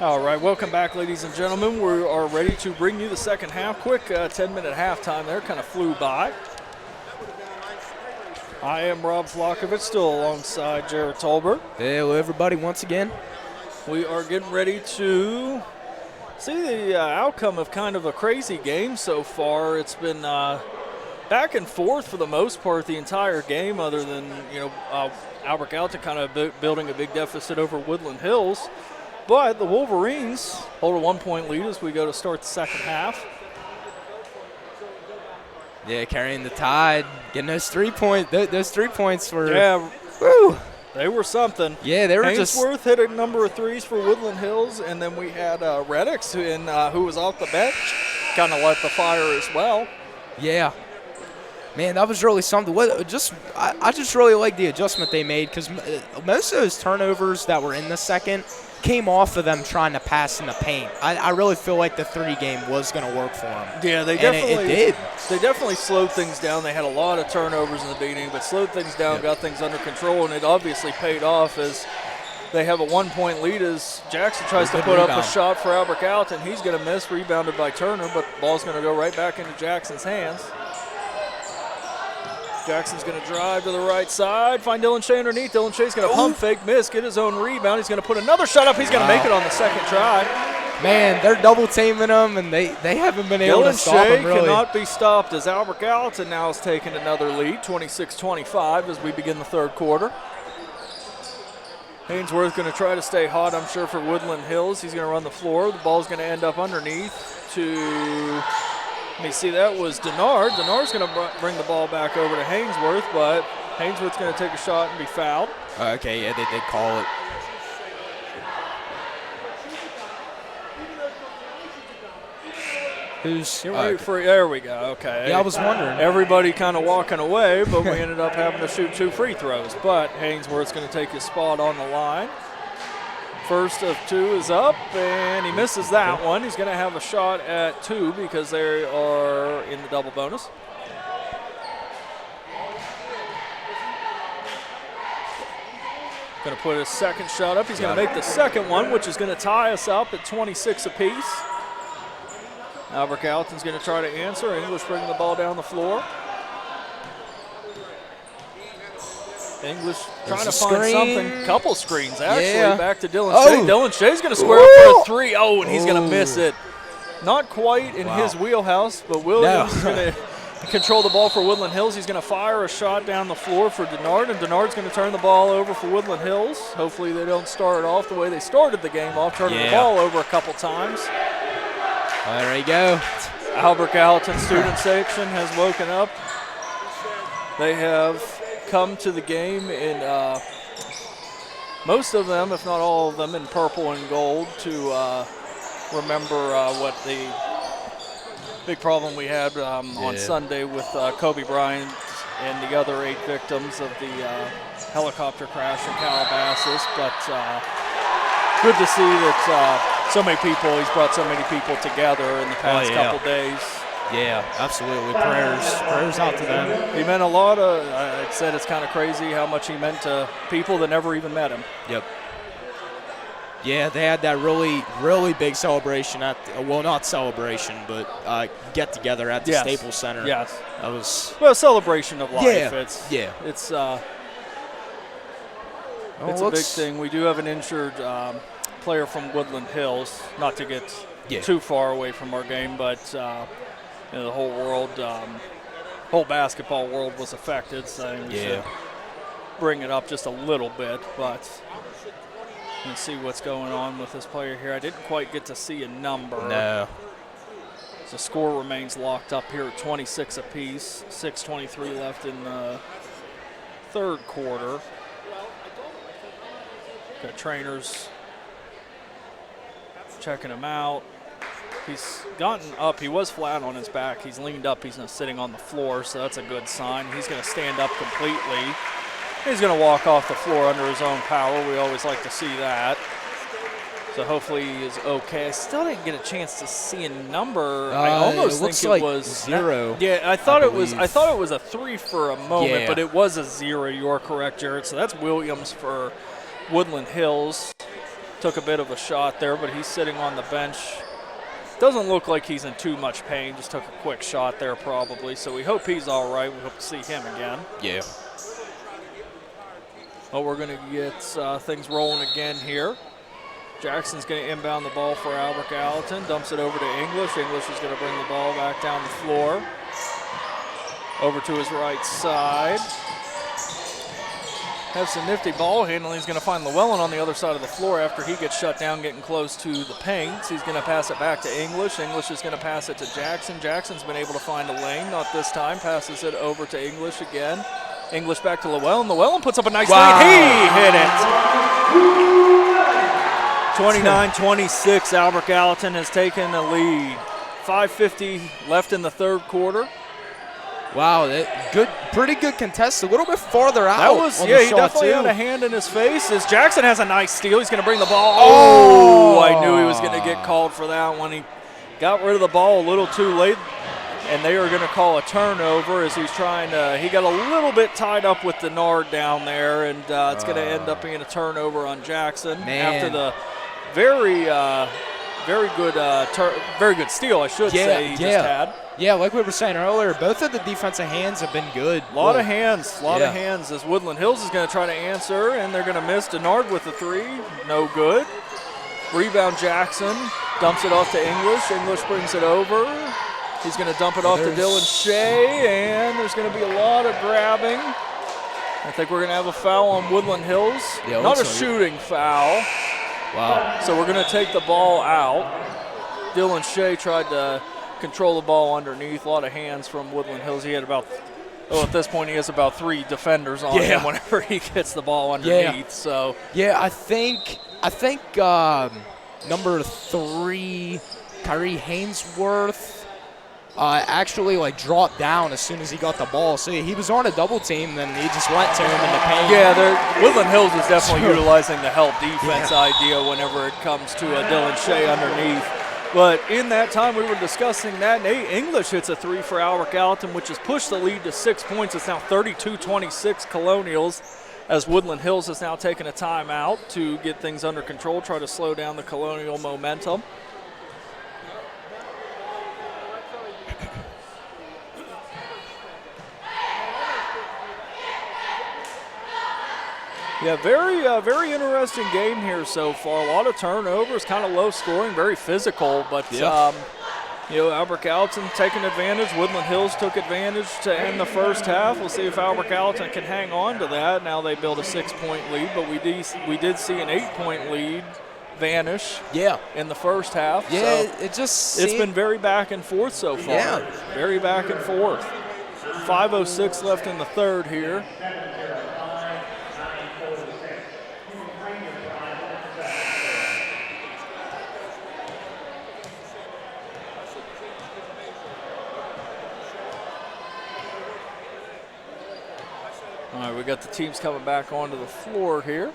All right, welcome back, ladies and gentlemen. We are ready to bring you the second half. Quick 10-minute halftime there, kind of flew by. I am Rob Flockovich, still alongside Jared Tolbert. Hello, everybody, once again. We are getting ready to see the outcome of kind of a crazy game so far. It's been back and forth for the most part the entire game, other than, Albert Gallatin kind of building a big deficit over Woodland Hills. But the Wolverines hold a 1-point lead as we go to start the second half. Yeah, carrying the tide, getting those 3 points. Those 3 points were, woo, they were something. Yeah, they were Hainsworth hit a number of threes for Woodland Hills, and then we had Reddix, who was off the bench, kind of let the fire as well. Yeah. Man, that was really something. I just really like the adjustment they made, because most of those turnovers that were in the second came off of them trying to pass in the paint. I really feel like the 3 game was going to work for them. Yeah, it did. They definitely slowed things down. They had a lot of turnovers in the beginning, but slowed things down, got things under control, and it obviously paid off as they have a 1-point lead as Jackson tries to put up a shot for Albert Gallatin. He's going to miss, rebounded by Turner, but the ball's going to go right back into Jackson's hands. Jackson's going to drive to the right side, find Dylan Shea underneath. Dylan Shea's going to pump fake, miss, get his own rebound. He's going to put another shot up. He's going to make it on the second try. Man, they're double teaming him, and they haven't been able to stop him, really. Dylan Shea cannot be stopped as Albert Gallatin now has taken another lead, 26-25 as we begin the third quarter. Hainsworth going to try to stay hot, I'm sure, for Woodland Hills. He's going to run the floor. The ball's going to end up underneath to... Let me see, that was Denard. Denard's going to bring the ball back over to Hainsworth, but Hainsworth's going to take a shot and be fouled. Okay, yeah, they did call it. There we go, okay. Yeah, I was wondering. Everybody kind of walking away, but we ended up having to shoot 2 free throws. But Hainsworth's going to take his spot on the line. First of 2 is up, and he misses that one. He's going to have a shot at 2 because they are in the double bonus. Going to put his second shot up. He's going to make the second one, which is going to tie us up at 26 apiece. Albert Gallatin's going to try to answer. English bringing the ball down the floor. English trying to find something. Couple screens, actually. Yeah. Back to Dylan Shea. Dylan Shea's going to square up for a 3. Oh, and he's going to miss it. Not quite in his wheelhouse, but Williams is going to control the ball for Woodland Hills. He's going to fire a shot down the floor for Denard, and Denard's going to turn the ball over for Woodland Hills. Hopefully they don't start it off the way they started the game off, turning the ball over a couple times. There you go. Albert Gallatin student section has woken up. They have come to the game in most of them, if not all of them, in purple and gold to remember what the big problem we had on Sunday with Kobe Bryant and the other 8 victims of the helicopter crash in Calabasas. But good to see that he's brought so many people together in the past couple days. Yeah, absolutely. Prayers out to them. He meant a lot. I said it's kind of crazy how much he meant to people that never even met him. Yep. Yeah, they had that really, really big celebration not celebration, but get together at the Staples Center. Yes. That was a celebration of life. Yeah. It's a big thing. We do have an injured player from Woodland Hills. Not to get too far away from our game, but. The whole world, whole basketball world was affected, so we should bring it up just a little bit. But let's see what's going on with this player here. I didn't quite get to see a number. No. The score remains locked up here at 26 apiece. 6:23 left in the third quarter. Got trainers checking him out. He's gotten up. He was flat on his back. He's leaned up. He's not sitting on the floor, so that's a good sign. He's going to stand up completely. He's going to walk off the floor under his own power. We always like to see that. So hopefully he is okay. I still didn't get a chance to see a number. I almost think it was 0. I thought it was a 3 for a moment, but it was a 0. You are correct, Jared. So that's Williams for Woodland Hills. took a bit of a shot there, but he's sitting on the bench. Doesn't look like he's in too much pain. Just took a quick shot there probably. So we hope he's all right. We hope to see him again. Yeah. But we're going to get things rolling again here. Jackson's going to inbound the ball for Albert Gallatin. Dumps it over to English. English is going to bring the ball back down the floor. Over to his right side. Have some nifty ball handling. He's going to find Llewellyn on the other side of the floor after he gets shut down getting close to the paint. He's going to pass it back to English. English is going to pass it to Jackson. Jackson's been able to find a lane. Not this time. Passes it over to English again. English back to Llewellyn. Llewellyn puts up a nice three. He hit it. 29-26. Albert Gallatin has taken the lead. 5:50 left in the third quarter. Wow, pretty good contest. A little bit farther out. That was, on yeah, the he shot definitely too. had a hand in his face. As Jackson has a nice steal. He's going to bring the ball. Oh, I knew he was going to get called for that one. He got rid of the ball a little too late, and they are going to call a turnover as he's trying to, he got a little bit tied up with the Nard down there, and it's going to end up being a turnover on Jackson. Man. After the very good steal, I should say, he just had. Yeah, like we were saying earlier, both of the defensive hands have been good. A lot of hands as Woodland Hills is going to try to answer, and they're going to miss. Denard with the three, no good. Rebound Jackson, dumps it off to English. English brings it over. He's going to dump it off to Dylan Shea, and there's going to be a lot of grabbing. I think we're going to have a foul on Woodland Hills. Yeah, not a shooting foul. Wow. So we're going to take the ball out. Dylan Shea tried to control the ball underneath. A lot of hands from Woodland Hills. He had about, at this point he has about 3 defenders on him whenever he gets the ball underneath. Yeah. So I think number 3, Kyrie Hainsworth, actually dropped down as soon as he got the ball. So he was on a double team, then he just went to him in the paint. Yeah, Woodland Hills is definitely utilizing the help defense idea whenever it comes to a Dylan Shea underneath. But in that time we were discussing that, Nate English hits a 3 for Albert Gallatin, which has pushed the lead to 6 points. It's now 32-26 Colonials, as Woodland Hills has now taken a timeout to get things under control, try to slow down the Colonial momentum. Yeah, very interesting game here so far. A lot of turnovers, kind of low scoring, very physical. But, Albert Gallatin taking advantage. Woodland Hills took advantage to end the first half. We'll see if Albert Gallatin can hang on to that. Now they build a 6-point lead, but we did see an 8-point lead vanish in the first half. Yeah, so it's been very back and forth so far. Yeah. Very back and forth. 5:06 left in the third here. All right, we got the teams coming back onto the floor here.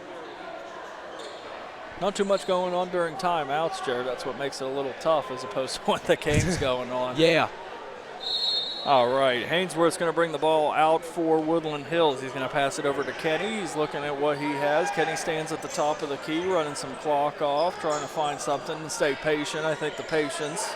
Not too much going on during timeouts, Jared. That's what makes it a little tough as opposed to when the game's going on. Yeah. All right, Hainsworth's going to bring the ball out for Woodland Hills. He's going to pass it over to Kenny. He's looking at what he has. Kenny stands at the top of the key, running some clock off, trying to find something and stay patient. I think the patience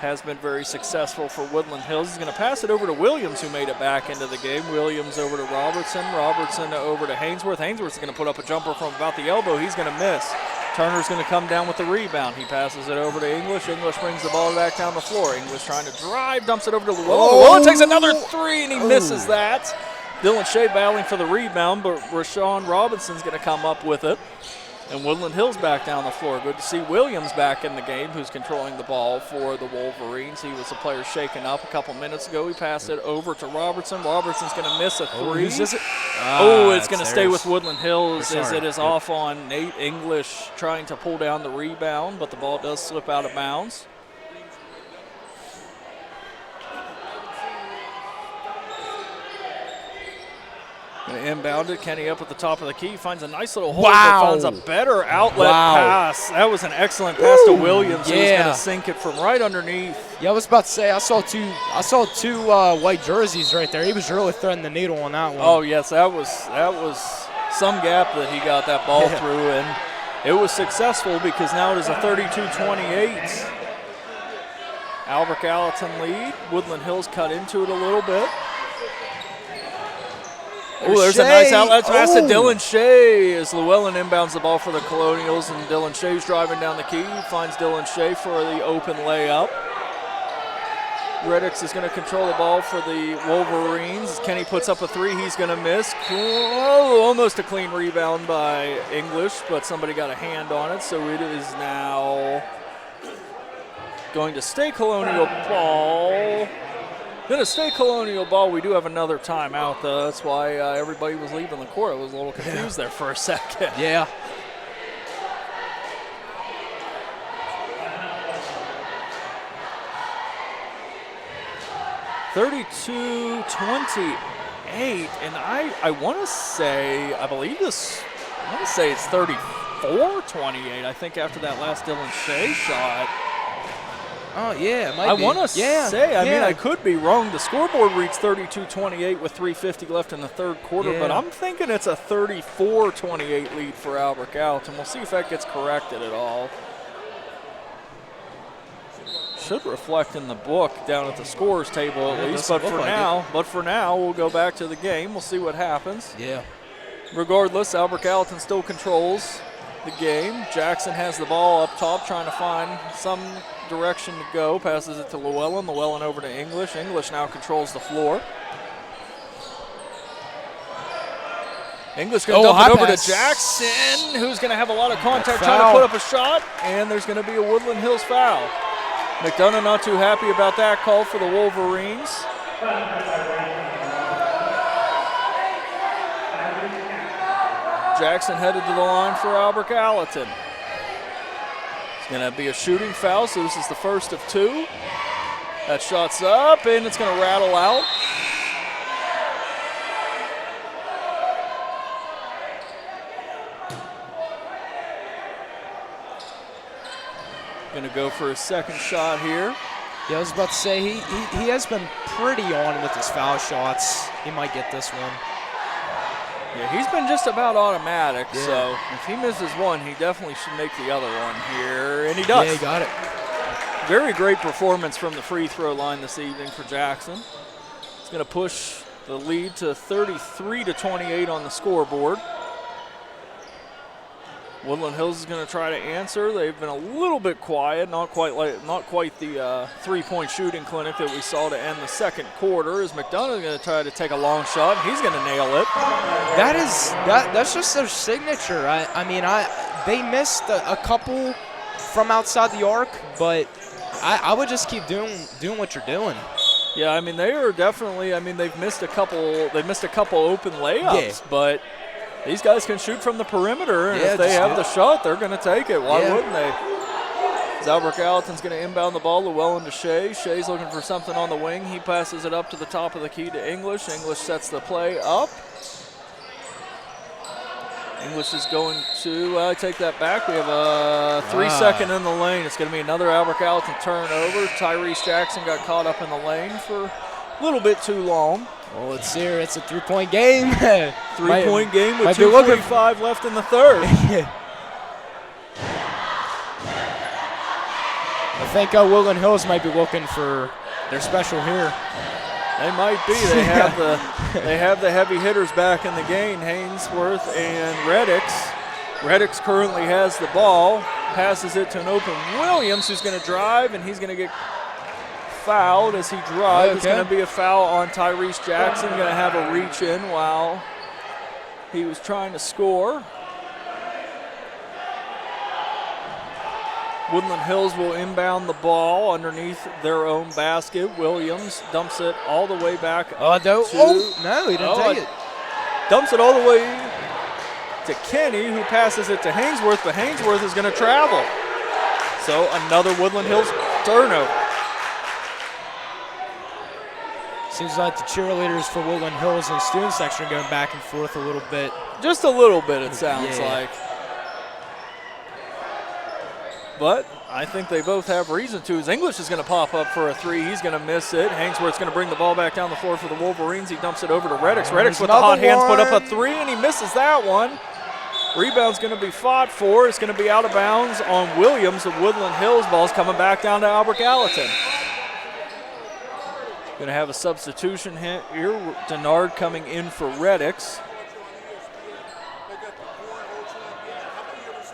has been very successful for Woodland Hills. He's going to pass it over to Williams, who made it back into the game. Williams over to Robertson. Robertson over to Hainsworth. Hainsworth's going to put up a jumper from about the elbow. He's going to miss. Turner's going to come down with the rebound. He passes it over to English. English brings the ball back down the floor. English trying to drive, dumps it over to Llewellyn. Llewellyn takes another 3, and he misses that. Dylan Shea battling for the rebound, but Rashawn Robinson's going to come up with it. And Woodland Hills back down the floor. Good to see Williams back in the game, who's controlling the ball for the Wolverines. He was the player shaken up a couple minutes ago. He passed it over to Robertson. Robertson's going to miss a 3. It's going to stay with Woodland Hills as it is off on Nate English trying to pull down the rebound, but the ball does slip out of bounds. Going to inbound it. Kenny up at the top of the key. Finds a nice little hole. But finds a better outlet pass. That was an excellent pass to Williams. Who's going to sink it from right underneath. Yeah, I was about to say, I saw two white jerseys right there. He was really threading the needle on that one. Oh, yes. That was some gap that he got that ball through. And It was successful because now it is a 32-28. Albert Gallatin lead. Woodland Hills cut into it a little bit. Oh, there's a nice outlet pass to Dylan Shea as Llewellyn inbounds the ball for the Colonials, and Dylan Shea's driving down the key. He finds Dylan Shea for the open layup. Reddix is going to control the ball for the Wolverines. Kenny puts up a three. He's going to miss. Oh, almost a clean rebound by English, but somebody got a hand on it, so it is now going to stay Colonial ball. Going to stay Colonial ball. We do have another timeout, though. That's why everybody was leaving the court. I was a little confused there for a second. Yeah. (32-28), and I want to say, I want to say it's 34-28. I think after that last Dylan Shea shot. Oh, yeah, it might I be. want to say, I mean, yeah. I could be wrong. The scoreboard reads 32-28 with 3:50 left in the third quarter, Yeah. but I'm thinking it's a 34-28 lead for Albert Gallatin. We'll see if that gets corrected at all. Should reflect in the book down at the scores table at least, but for now, we'll go back to the game. We'll see what happens. Yeah. Regardless, Albert Gallatin still controls the game. Jackson has the ball up top, trying to find some direction to go. Passes it to Llewellyn. Llewellyn over to English. English now controls the floor. English going to dump it over to Jackson, who's going to have a lot of contact trying to put up a shot, and there's going to be a Woodland Hills foul. McDonough not too happy about that call for the Wolverines. Jackson headed to the line for Albert Gallatin. It's going to be a shooting foul, so this is the first of two. That shot's up, and it's going to rattle out. Going to go for his second shot here. Yeah, I was about to say, he has been pretty on with his foul shots. He might get this one. Yeah, he's been just about automatic, so if he misses one, he definitely should make the other one here, and he does. Yeah, he got it. Very great performance from the free throw line this evening for Jackson. It's going to push the lead to 33-28 on the scoreboard. Woodland Hills is going to try to answer. They've been a little bit quiet, not quite the three-point shooting clinic that we saw to end the second quarter. As McDonough is going to try to take a long shot, and he's going to nail it. That's just their signature. They missed a couple from outside the arc, but I would just keep doing what you're doing. Yeah, I mean, they are definitely. I mean, they've missed a couple. They missed a couple open layups, but these guys can shoot from the perimeter, and if they have the shot, they're going to take it. Why wouldn't they? Albert Gallatin's going to inbound the ball. Llewellyn to Shea. Shea's looking for something on the wing. He passes it up to the top of the key to English. English sets the play up. English is going to take that back. We have a 3-second in the lane. It's going to be another Albert Gallatin turnover. Tyrese Jackson got caught up in the lane for a little bit too long. Well, let's see here. It's a three-point game. Three-point game with 2:45 left in the third. I think Woodland Hills might be looking for their special here. They might be. They have the heavy hitters back in the game, Hainsworth and Reddix. Reddix currently has the ball, passes it to an open Williams, who's going to drive, and he's going to get fouled as he drives. It's going to be a foul on Tyrese Jackson. Going to have a reach in while he was trying to score. Woodland Hills will inbound the ball underneath their own basket. Williams dumps it all the way back. No, he didn't take it. Dumps it all the way to Kenny, who passes it to Hainsworth, but Hainsworth is going to travel. So another Woodland Hills turnover. Seems like the cheerleaders for Woodland Hills and the student section are going back and forth a little bit. Just a little bit, it sounds like. But I think they both have reason to. As English is going to pop up for a three. He's going to miss it. Hainsworth's going to bring the ball back down the floor for the Wolverines. He dumps it over to Reddix. Reddix with the hot hands put up a three, and he misses that one. Rebound's going to be fought for. It's going to be out of bounds on Williams of Woodland Hills. Ball's coming back down to Albert Gallatin. Going to have a substitution here. Denard coming in for Reddix.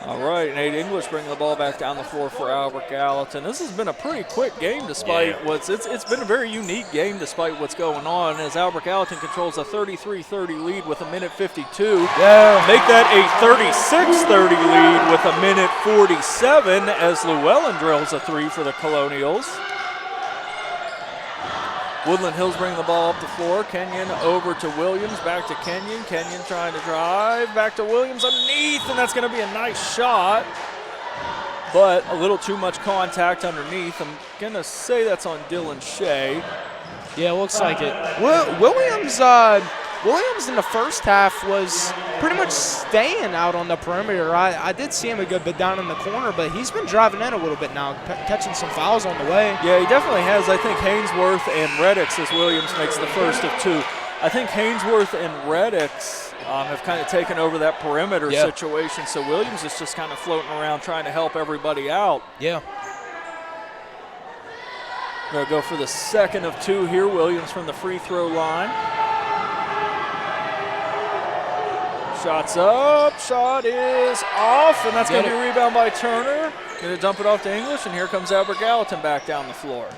All right, Nate English bringing the ball back down the floor for Albert Gallatin. This has been a pretty quick game despite it's been a very unique game despite what's going on as Albert Gallatin controls a 33-30 lead with a minute 52. Yeah. Make that a 36-30 lead with a minute 47 as Llewellyn drills a three for the Colonials. Woodland Hills bringing the ball up the floor. Kenyon over to Williams, back to Kenyon. Kenyon trying to drive, back to Williams underneath, and that's going to be a nice shot, but a little too much contact underneath. I'm going to say that's on Dylan Shea. Yeah, it looks like it. Williams in the first half was pretty much staying out on the perimeter. I did see him a good bit down in the corner, but he's been driving in a little bit now, catching some fouls on the way. Yeah, he definitely has. I think Hainsworth and Reddix as Williams makes the first of two. I think Hainsworth and Reddix have kind of taken over that perimeter situation, so Williams is just kind of floating around trying to help everybody out. Yeah. Going to go for the second of two here. Williams from the free throw line. Shot's up, shot is off, and that's going to be a rebound by Turner. Going to dump it off to English, and here comes Albert Gallatin back down the floor.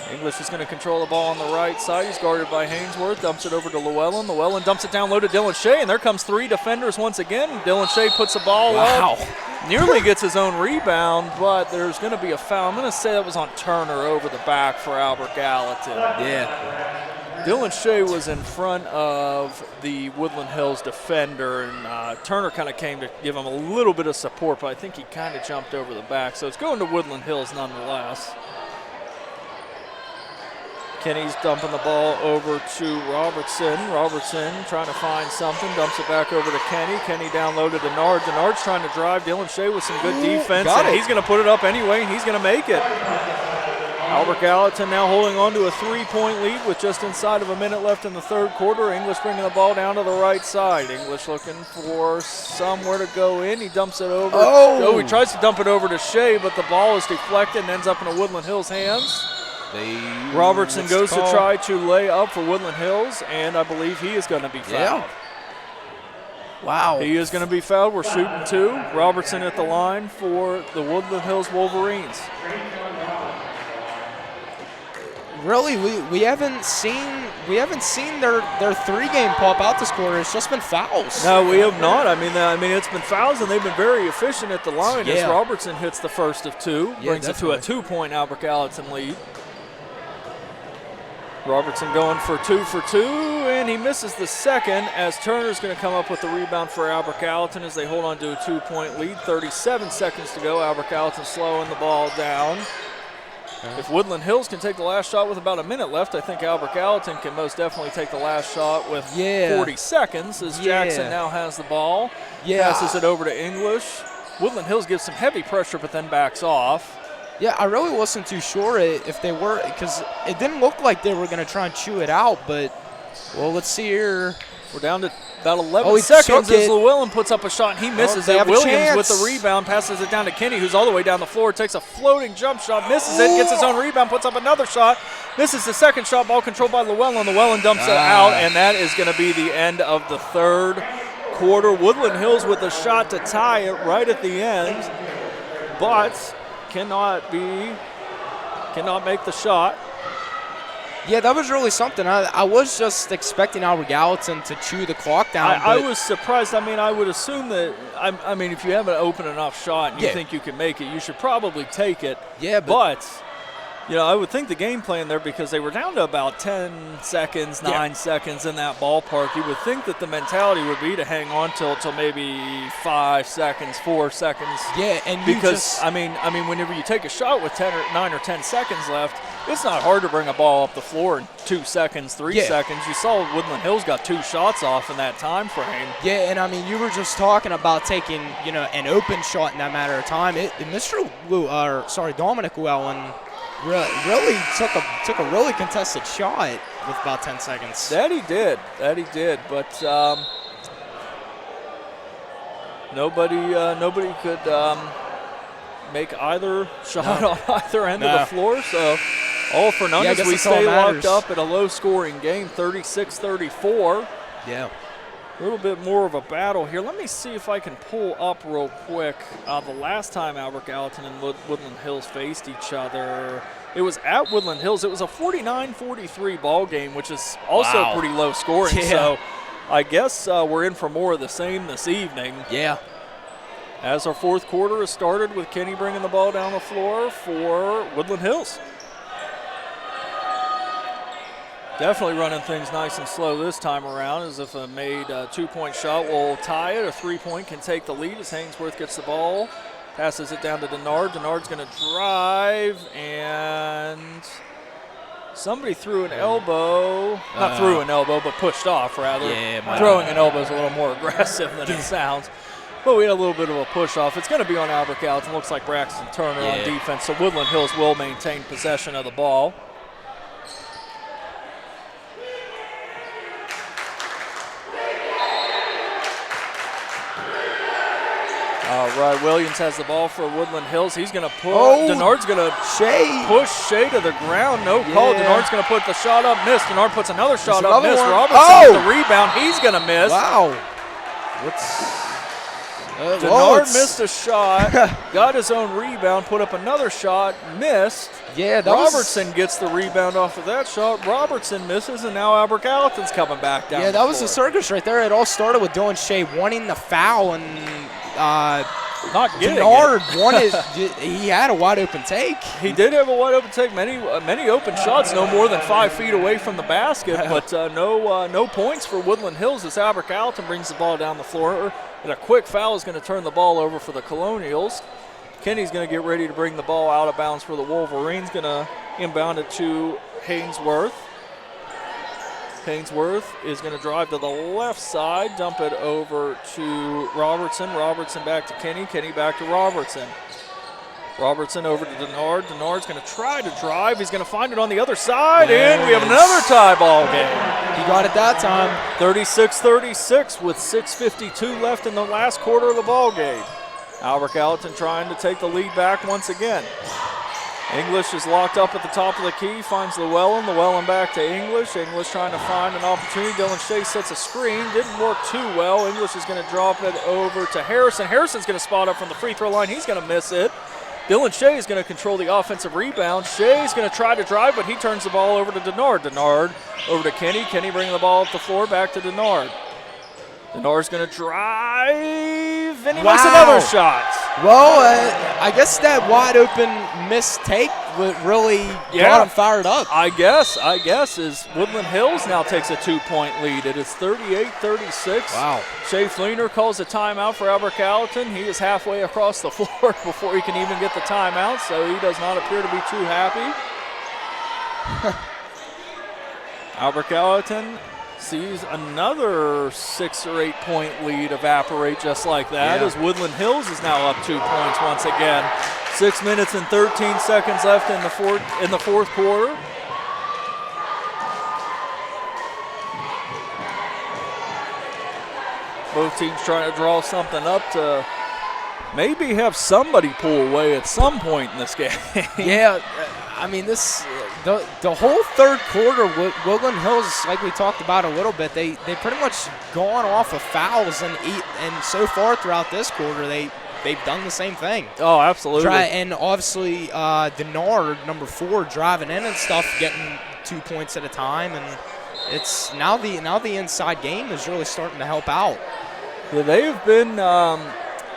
English is going to control the ball on the right side. He's guarded by Hainsworth, dumps it over to Llewellyn. Llewellyn dumps it down low to Dylan Shea, and there comes three defenders once again. Dylan Shea puts the ball up. Nearly gets his own rebound, but there's going to be a foul. I'm going to say that was on Turner over the back for Albert Gallatin. Yeah. Dylan Shea was in front of the Woodland Hills defender, and Turner kind of came to give him a little bit of support, but I think he kind of jumped over the back. So it's going to Woodland Hills nonetheless. Kenny's dumping the ball over to Robertson. Robertson trying to find something, dumps it back over to Kenny. Kenny down low to Denard. Denard's trying to drive Dylan Shea with some good defense, and he's going to put it up anyway, and he's going to make it. Albert Gallatin now holding on to a three-point lead with just inside of a minute left in the third quarter. English bringing the ball down to the right side. English looking for somewhere to go in. He dumps it over. Oh, he tries to dump it over to Shea, but the ball is deflected and ends up in a Woodland Hills hands. Robertson goes to try to lay up for Woodland Hills, and I believe he is going to be fouled. Yeah. Wow. He is going to be fouled. We're shooting two. Robertson at the line for the Woodland Hills Wolverines. Really, we haven't seen their three-game pop out this quarter. It's just been fouls. No, we have not. I mean, it's been fouls, and they've been very efficient at the line as Robertson hits the first of two, brings it to a 2-point Albert Gallatin lead. Robertson going for two, and he misses the second as Turner's going to come up with the rebound for Albert Gallatin as they hold on to a 2-point lead. 37 seconds to go. Albert Gallatin slowing the ball down. If Woodland Hills can take the last shot with about a minute left, I think Albert Gallatin can most definitely take the last shot with 40 seconds as Jackson now has the ball. Passes it over to English. Woodland Hills gives some heavy pressure but then backs off. Yeah, I really wasn't too sure if they were, because it didn't look like they were going to try and chew it out, but, well, let's see here. We're down to about 11 seconds as Llewellyn puts up a shot and he misses it. Williams with the rebound, passes it down to Kenny, who's all the way down the floor, takes a floating jump shot, misses it, gets his own rebound, puts up another shot, misses the second shot, ball controlled by Llewellyn. Llewellyn dumps it out, and that is going to be the end of the third quarter. Woodland Hills with a shot to tie it right at the end, but cannot make the shot. Yeah, that was really something. I was just expecting Albert Gallatin to chew the clock down. I was surprised. I mean, I would assume that, I mean, if you have an open enough shot and you think you can make it, you should probably take it. Yeah, but you know, I would think the game plan there, because they were down to about 10 seconds, 9 seconds in that ballpark, you would think that the mentality would be to hang on till maybe 5 seconds, 4 seconds. Yeah, and because I mean, whenever you take a shot with 9 or 10 seconds left, it's not hard to bring a ball up the floor in 2 seconds, 3 seconds. You saw Woodland Hills got 2 shots off in that time frame. Yeah, and I mean, you were just talking about taking, you know, an open shot in that matter of time. Dominic Llewellyn really took a really contested shot with about 10 seconds. That he did. But Nobody could make either shot on either end of the floor. So all for none as we stay locked up at a low-scoring game, 36-34. Yeah. A little bit more of a battle here. Let me see if I can pull up real quick the last time Albert Gallatin and Woodland Hills faced each other. It was at Woodland Hills. It was a 49-43 ball game, which is also pretty low scoring. Yeah. So I guess we're in for more of the same this evening. Yeah. As our fourth quarter has started with Kenny bringing the ball down the floor for Woodland Hills. Definitely running things nice and slow this time around, as if a made 2-point shot will tie it. A 3-point can take the lead as Haynesworth gets the ball, passes it down to Denard. Denard's going to drive, and somebody threw an elbow. Not threw an elbow, but pushed off, rather. Yeah, throwing an elbow is a little more aggressive than it sounds. But we had a little bit of a push off. It's going to be on Albert Gallatin. Looks like Braxton Turner on defense, so Woodland Hills will maintain possession of the ball. All right, Williams has the ball for Woodland Hills. He's going to put, Denard's going to push Shea to the ground. No call. Denard's going to put the shot up, missed. Denard puts another shot up, missed. Robertson with the rebound. He's going to miss. Wow. Denard missed a shot, got his own rebound, put up another shot, missed. Yeah, Robertson gets the rebound off of that shot. Robertson misses, and now Albert Gallatin's coming back down. Yeah, that was the circus right there. It all started with Dylan Shea wanting the foul, and not getting Denard wanted. He had a wide open take. He did have a wide open take. Many open shots, no more than 5 feet away from the basket, but no points for Woodland Hills as Albert Gallatin brings the ball down the floor. And a quick foul is going to turn the ball over for the Colonials. Kenny's going to get ready to bring the ball out of bounds for the Wolverines. Going to inbound it to Haynesworth. Haynesworth is going to drive to the left side, dump it over to Robertson. Robertson back to Kenny. Kenny back to Robertson. Robertson over to Denard. Denard's going to try to drive. He's going to find it on the other side, and we have another tie ball game. He got it that time. 36-36 with 6:52 left in the last quarter of the ball game. Albert Gallatin trying to take the lead back once again. English is locked up at the top of the key, finds Llewellyn. Llewellyn back to English. English trying to find an opportunity. Dylan Shea sets a screen. Didn't work too well. English is going to drop it over to Harrison. Harrison's going to spot up from the free throw line. He's going to miss it. Dylan Shea is going to control the offensive rebound. Shea's going to try to drive, but he turns the ball over to Denard. Denard over to Kenny. Kenny bringing the ball up the floor, back to Denard. Denard's going to drive, and he makes another shot. Well, I guess that wide open mistake really got him fired up. I guess as Woodland Hills now takes a 2-point lead. It is 38-36. Wow. Shea Fleener calls a timeout for Albert Gallatin. He is halfway across the floor before he can even get the timeout, so he does not appear to be too happy. Albert Gallatin sees another 6 or 8 point lead evaporate just like that as Woodland Hills is now up 2 points once again. 6 minutes and 13 seconds left in the fourth quarter. Both teams trying to draw something up to maybe have somebody pull away at some point in this game. Yeah, I mean, the whole third quarter, Woodland Hills, like we talked about a little bit, they pretty much gone off of fouls, and so far throughout this quarter, they've done the same thing. Oh, absolutely. And obviously, Denard, number 4, driving in and stuff, getting 2 points at a time, and it's now the inside game is really starting to help out. Yeah,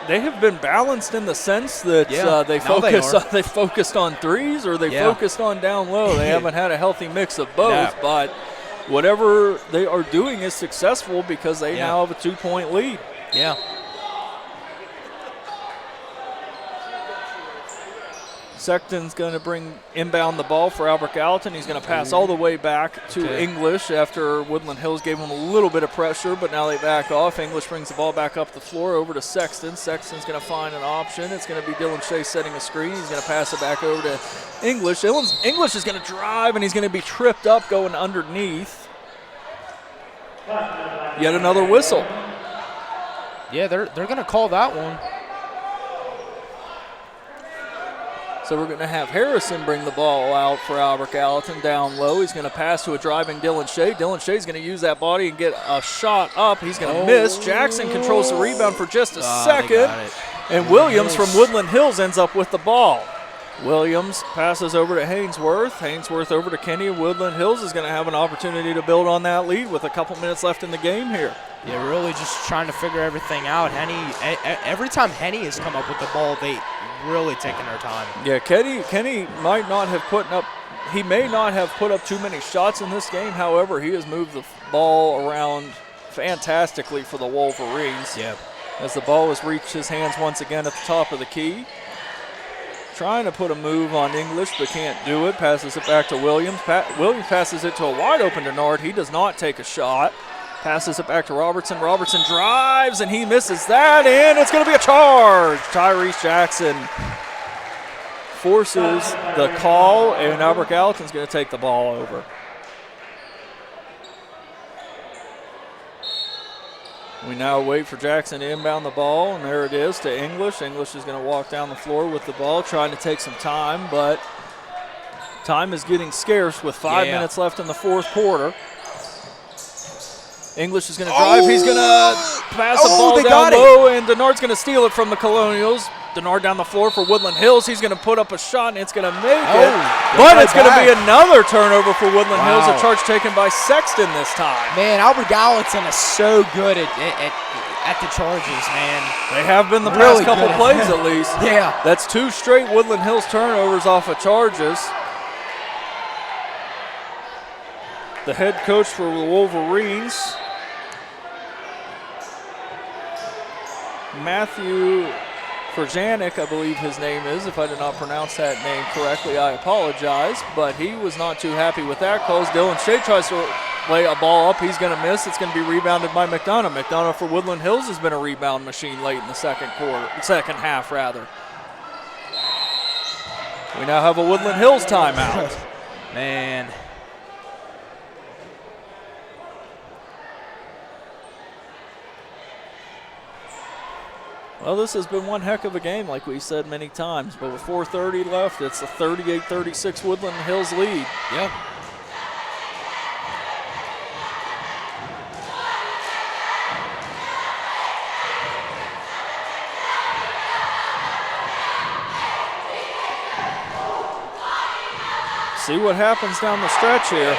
they have been balanced in the sense that they focused on threes or they focused on down low. They haven't had a healthy mix of both, but whatever they are doing is successful because they now have a 2-point lead. Yeah. Sexton's going to inbound the ball for Albert Gallatin. He's going to pass all the way back to English after Woodland Hills gave him a little bit of pressure, but now they back off. English brings the ball back up the floor over to Sexton. Sexton's going to find an option. It's going to be Dylan Shea setting a screen. He's going to pass it back over to English. English is going to drive, and he's going to be tripped up going underneath. Yet another whistle. Yeah, they're going to call that one. So we're going to have Harrison bring the ball out for Albert Gallatin down low. He's going to pass to a driving Dylan Shea. Dylan Shea's going to use that body and get a shot up. He's going to miss. Jackson controls the rebound for just a second. And Williams from Woodland Hills ends up with the ball. Williams passes over to Hainsworth. Hainsworth over to Kenny. Woodland Hills is going to have an opportunity to build on that lead with a couple minutes left in the game here. Yeah, really just trying to figure everything out. Every time Henny has come up with the ball, they really taking their time. Yeah, Kenny might not have he may not have put up too many shots in this game. However, he has moved the ball around fantastically for the Wolverines. Yeah. As the ball has reached his hands once again at the top of the key. Trying to put a move on English, but can't do it. Passes it back to Williams. Williams passes it to a wide open Denard. He does not take a shot. Passes it back to Robertson. Robertson drives, and he misses that, and it's going to be a charge. Tyrese Jackson forces the call, and Albert Gallatin's going to take the ball over. We now wait for Jackson to inbound the ball, and there it is to English. English is going to walk down the floor with the ball, trying to take some time, but time is getting scarce with 5 minutes left in the fourth quarter. English is going to drive. He's going to pass the ball down low, and Denard's going to steal it from the Colonials. Denard down the floor for Woodland Hills. He's going to put up a shot, and it's going to make it. But it's going to be another turnover for Woodland Hills, a charge taken by Sexton this time. Man, Albert Gallatin is so good at the charges, man. They have been the past couple plays at least. Yeah. That's 2 straight Woodland Hills turnovers off of charges. The head coach for the Wolverines, Matthew Ferjanik, I believe his name is. If I did not pronounce that name correctly, I apologize. But he was not too happy with that call. Dylan Shea tries to lay a ball up. He's going to miss. It's going to be rebounded by McDonough. McDonough for Woodland Hills has been a rebound machine late in the second half. We now have a Woodland Hills timeout. Man. Well, this has been one heck of a game, like we said many times. But with 4:30 left, it's a 38-36 Woodland Hills lead. Yeah. See what happens down the stretch here.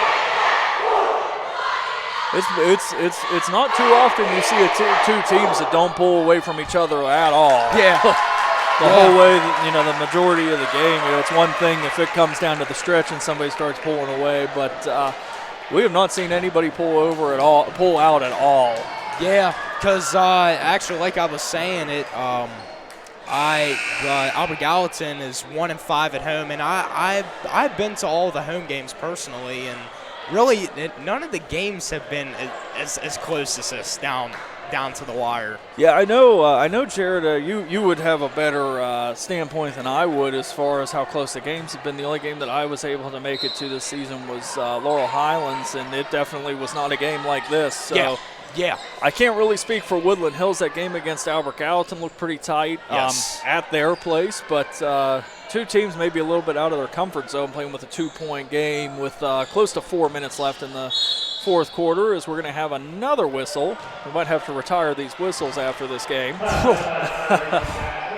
It's not too often you see two teams that don't pull away from each other at all. Yeah. The whole way, the majority of the game, it's one thing if it comes down to the stretch and somebody starts pulling away, but we have not seen anybody pull out at all. Yeah, because actually, like I was saying, Albert Gallatin is 1-5 at home, and I've been to all the home games personally, and really, none of the games have been as close as this down to the wire. Yeah, I know, Jared. You would have a better standpoint than I would as far as how close the games have been. The only game that I was able to make it to this season was Laurel Highlands, and it definitely was not a game like this. So yeah. I can't really speak for Woodland Hills. That game against Albert Gallatin looked pretty tight at their place, but two teams maybe a little bit out of their comfort zone playing with a 2-point game with close to 4 minutes left in the fourth quarter as we're going to have another whistle. We might have to retire these whistles after this game.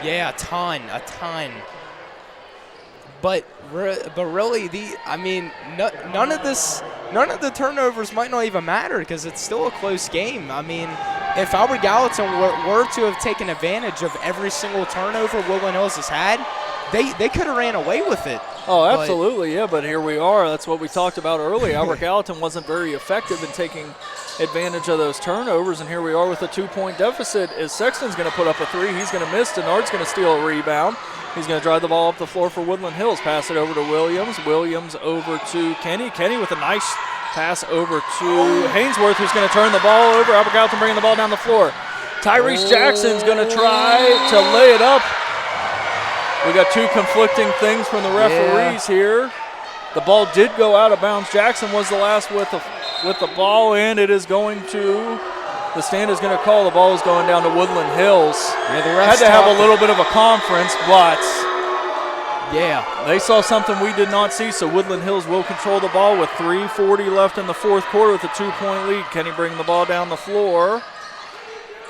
Yeah, a ton. But really, none of the turnovers might not even matter because it's still a close game. I mean, if Albert Gallatin were to have taken advantage of every single turnover Woodland Hills has had, they could have ran away with it. Oh, absolutely, but here we are. That's what we talked about earlier. Albert Gallatin wasn't very effective in taking advantage of those turnovers, and here we are with a 2-point deficit as Sexton's going to put up a 3. He's going to miss. Denard's going to steal a rebound. He's going to drive the ball up the floor for Woodland Hills. Pass it over to Williams. Williams over to Kenny. Kenny with a nice pass over to Hainsworth, who's going to turn the ball over. Albert Gallatin bringing the ball down the floor. Tyrese Jackson's going to try to lay it up. We got two conflicting things from the referees here. The ball did go out of bounds. Jackson was the last with the ball, and it is going to The stand is going to call the ball is going down to Woodland Hills. Yeah, the refs had to have a little bit of a conference, but yeah, they saw something we did not see, so Woodland Hills will control the ball with 3:40 left in the fourth quarter with a 2-point lead. Can he bring the ball down the floor?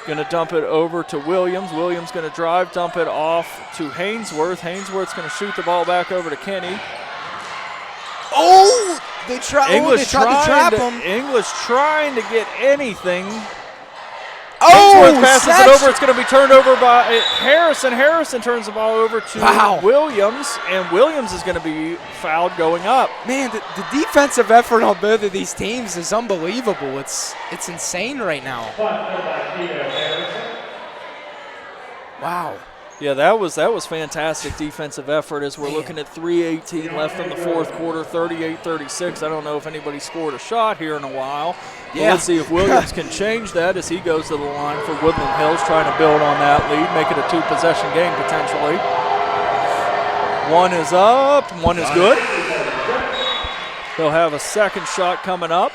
Going to dump it over to Williams. Williams going to drive, dump it off to Hainsworth. Hainsworth's going to shoot the ball back over to Kenny. Oh, they tried to trap him. English trying to get anything. Oh, Hainsworth passes it over. It's going to be turned over by Harrison. Harrison turns the ball over to Williams, and Williams is going to be fouled going up. Man, the defensive effort on both of these teams is unbelievable. It's insane right now. Wow. Yeah, that was fantastic defensive effort as we're looking at 3:18 left in the fourth quarter, 38-36. I don't know if anybody scored a shot here in a while. Yeah. Let's see if Williams can change that as he goes to the line for Woodland Hills, trying to build on that lead, make it a 2-possession game potentially. One is up, one is good. They'll have a second shot coming up.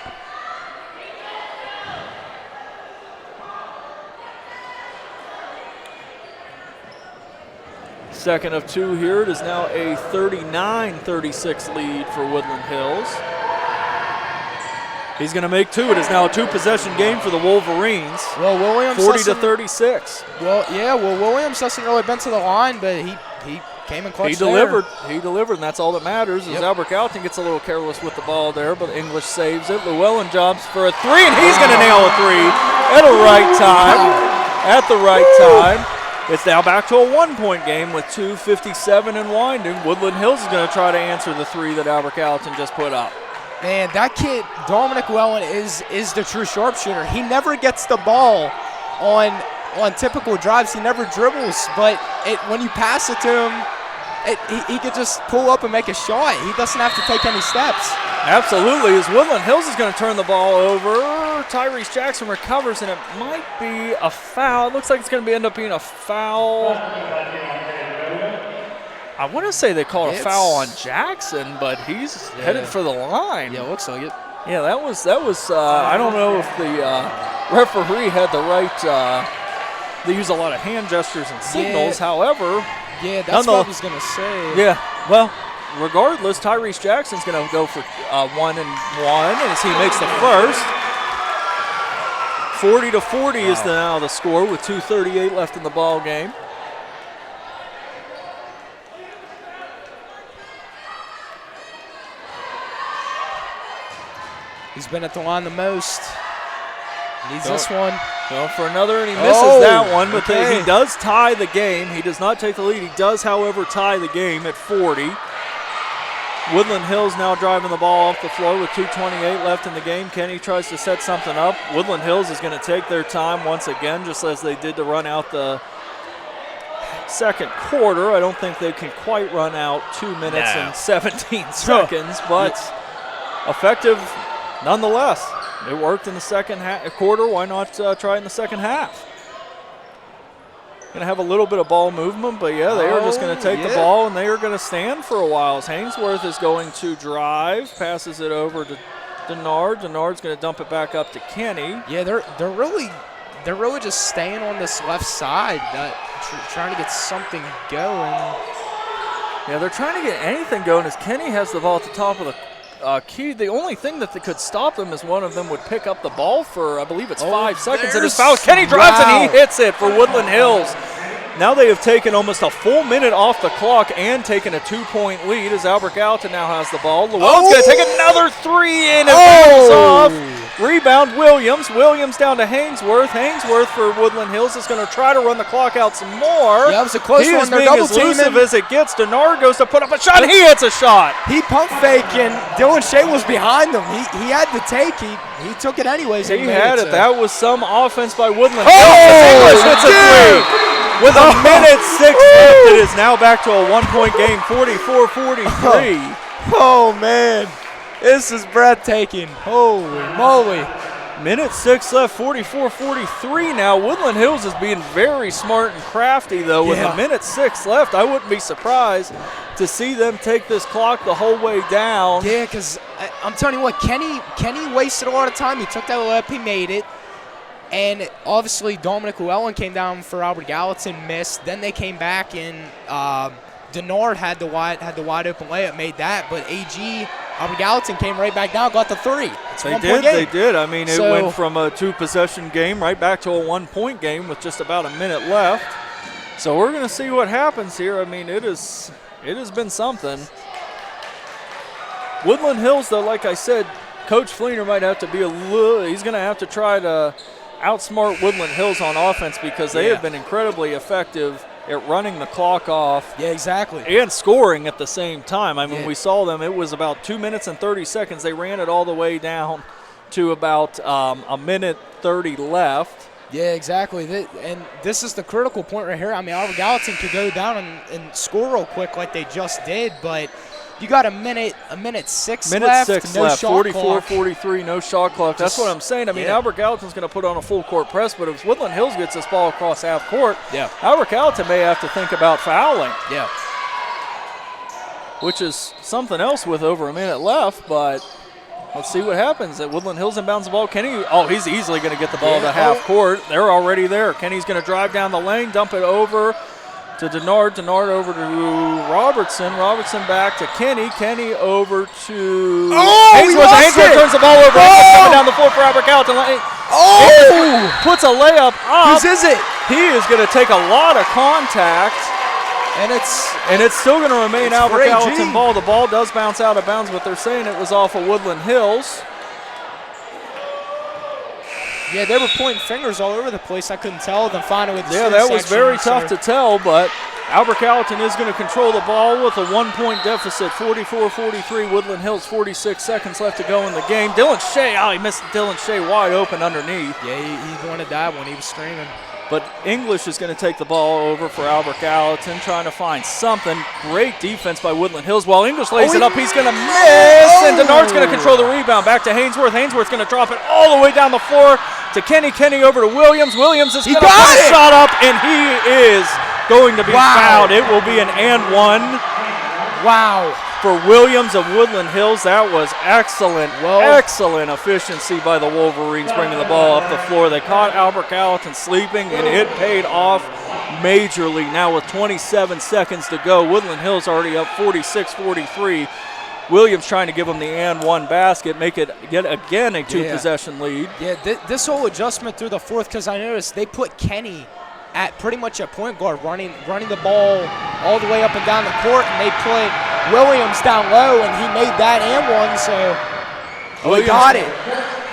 Second of two here. It is now a 39-36 lead for Woodland Hills. He's going to make two. It is now a 2-possession game for the Wolverines. Well, Williams 40-36. Williams doesn't really been to the line, but he came in clutch. He delivered, and that's all that matters. As Albert Gallatin gets a little careless with the ball there, but English saves it. Llewellyn jumps for a three, and he's going to nail a three at the right time. At the right time. It's now back to a 1-point game with 2:57 and winding. Woodland Hills is going to try to answer the three that Albert Gallatin just put up. Man, that kid, Dominic Llewellyn, is the true sharpshooter. He never gets the ball on typical drives. He never dribbles, but when you pass it to him, he could just pull up and make a shot. He doesn't have to take any steps. Absolutely. As Woodland Hills is going to turn the ball over, Tyrese Jackson recovers, and it might be a foul. It looks like it's going to end up being a foul. I want to say they called a foul on Jackson, but he's headed for the line. Yeah, looks like it. Yeah, that was. I don't know if the referee had the right. They use a lot of hand gestures and signals. However, that's what I was going to say. Yeah, well, regardless, Tyrese Jackson's going to go for 1-1 as he makes the first. 40-40 is now the score with 2:38 left in the ball game. He's been at the line the most. Needs this one. Going for another, and he misses that one, but he does tie the game. He does not take the lead. He does, however, tie the game at 40. Woodland Hills now driving the ball off the floor with 2:28 left in the game. Kenny tries to set something up. Woodland Hills is going to take their time once again, just as they did to run out the second quarter. I don't think they can quite run out 2 minutes and 17 seconds, but effective nonetheless. It worked in the second quarter. Why not try in the second half? Going to have a little bit of ball movement, but they are just going to take the ball, and they are going to stand for a while. As Hainsworth is going to drive, passes it over to Denard. Denard's going to dump it back up to Kenny. Yeah, they're really just staying on this left side, trying to get something going. Yeah, they're trying to get anything going as Kenny has the ball at the top of the key. The only thing that could stop them is one of them would pick up the ball for, I believe it's 5 seconds, and it's fouled. Kenny drives and he hits it for Woodland Hills. Now they have taken almost a full minute off the clock and taken a 2-point lead as Albert Gallatin now has the ball. Llewellyn's going to take another three in and bounce off. Rebound, Williams. Williams down to Hainsworth. Hainsworth for Woodland Hills is going to try to run the clock out some more. Yeah, it was a close one. He is being as elusive as it gets. Denard goes to put up a shot, and he hits a shot. He pump faking. Dylan Shea was behind him. He had the take. He took it anyways. He had it. That was some offense by Woodland Hills. English hits a three. With a minute 6 left, it is now back to a 1-point game, 44-43. Oh, man. This is breathtaking. Holy moly. Minute 6 left, 44-43 now. Woodland Hills is being very smart and crafty, though. With a minute 6 left, I wouldn't be surprised to see them take this clock the whole way down. Yeah, because I'm telling you what, Kenny wasted a lot of time. He took that layup, he made it. And obviously Dominic Llewellyn came down for Albert Gallatin, missed. Then they came back and Denard had the wide open layup, made that. But Albert Gallatin came right back down, got the three. They did. I mean, it went from a 2-possession game right back to a 1-point game with just about a minute left. So we're going to see what happens here. I mean, it has been something. Woodland Hills, though, like I said, Coach Fleener might have to be he's going to have to try to outsmart Woodland Hills on offense because they have been incredibly effective at running the clock off. Yeah, exactly. And scoring at the same time. I mean, we saw them, it was about 2 minutes and 30 seconds. They ran it all the way down to about a minute 30 left. Yeah, exactly. And this is the critical point right here. I mean, Albert Gallatin could go down and score real quick like they just did, but you got a minute 6 left. 44-43, no shot clock. That's what I'm saying. I mean, Albert Gallatin's going to put on a full court press, but if Woodland Hills gets this ball across half court, Albert Gallatin may have to think about fouling. Yeah. Which is something else with over a minute left, but let's see what happens. At Woodland Hills inbounds the ball. Kenny, he's easily going to get the ball to half court. They're already there. Kenny's going to drive down the lane, dump it over to Denard. Denard over to Robertson. Robertson back to Kenny. Kenny over to Hainsworth. Hainsworth turns the ball over. Coming down the floor for Albert Gallatin. Puts a layup up. Whose is it? He is going to take a lot of contact. And it's still going to remain Albert Gallatin ball. The ball does bounce out of bounds, but they're saying it was off of Woodland Hills. Yeah, they were pointing fingers all over the place. I couldn't tell. Then finally, that was very tough to tell, but Albert Gallatin is going to control the ball with a 1-point deficit, 44-43. Woodland Hills, 46 seconds left to go in the game. Dylan Shea, he missed Dylan Shea wide open underneath. Yeah, he wanted that one. He was screaming. But English is going to take the ball over for Albert Gallatin, trying to find something. Great defense by Woodland Hills. While English lays it up, he's going to miss, and Denard's going to control the rebound. Back to Hainsworth. Hainsworth's going to drop it all the way down the floor to Kenny. Kenny over to Williams. Williams is going to put a shot up, and he is going to be fouled. It will be an and one. Wow. For Williams of Woodland Hills, that was excellent efficiency by the Wolverines bringing the ball up the floor. They caught Albert Gallatin sleeping, and it paid off majorly. Now with 27 seconds to go, Woodland Hills already up 46-43. Williams trying to give them the and one basket, make it yet again a two-possession lead. Yeah, this whole adjustment through the fourth, because I noticed they put Kenny at pretty much a point guard, running the ball all the way up and down the court, and they put Williams down low, and he made that and one, so he got it.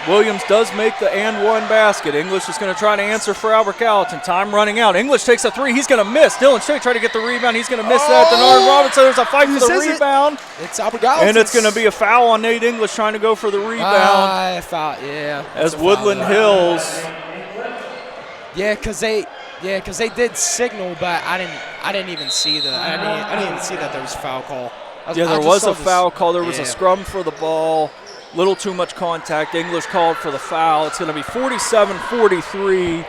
Williams does make the and one basket. English is going to try to answer for Albert Gallatin. Time running out. English takes a three. He's going to miss. Dylan Shea tried to get the rebound. He's going to miss that. Denard Robinson, there's a fight for the rebound. It's Albert Gallatin. And it's going to be a foul on Nate English trying to go for the rebound. As Woodland Hills. Because they did signal, but I didn't even see that. I didn't even see that there was a foul call. There was a foul call. There was a scrum for the ball. Little too much contact. English called for the foul. It's going to be 47-43.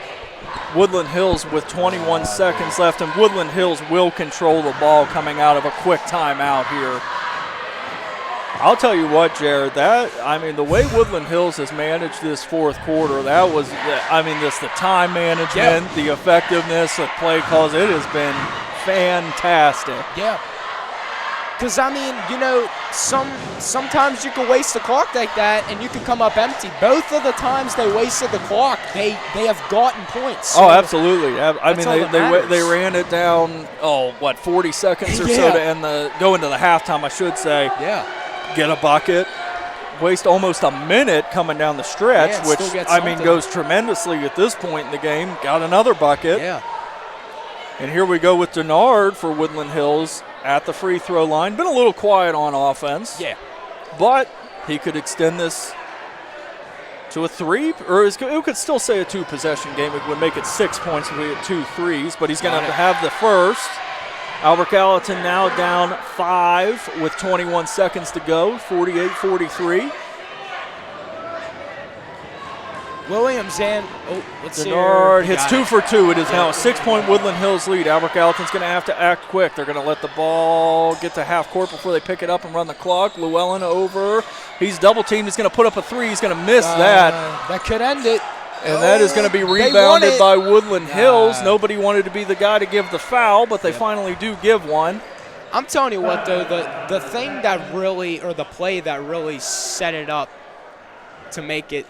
Woodland Hills with 21 seconds left, and Woodland Hills will control the ball coming out of a quick timeout here. I'll tell you what, Jared, the way Woodland Hills has managed this fourth quarter, the time management, the effectiveness, the play calls, it has been fantastic. Yeah. Because, sometimes you can waste the clock like that and you can come up empty. Both of the times they wasted the clock, they have gotten points. So absolutely. They ran it down, 40 seconds or so to end go into the halftime, I should say. Yeah. Get a bucket. Waste almost a minute coming down the stretch, which, goes tremendously at this point in the game. Got another bucket. Yeah. And here we go with Denard for Woodland Hills at the free throw line. Been a little quiet on offense. Yeah. But he could extend this to a three, or it could still say a two-possession game. It would make it 6 points if we had 2 threes, but he's going to have the first. Albert Gallatin now down 5 with 21 seconds to go, 48-43. Williams and Denard hits 2 for 2. It is now a 6-point Woodland Hills lead. Albert Gallatin's going to have to act quick. They're going to let the ball get to half court before they pick it up and run the clock. Llewellyn over. He's double teamed. He's going to put up a three. He's going to miss that. That could end it. And that is going to be rebounded by Woodland Hills. Nobody wanted to be the guy to give the foul, but they finally do give one. I'm telling you what, though, the thing that really, or the play that really set it up to make it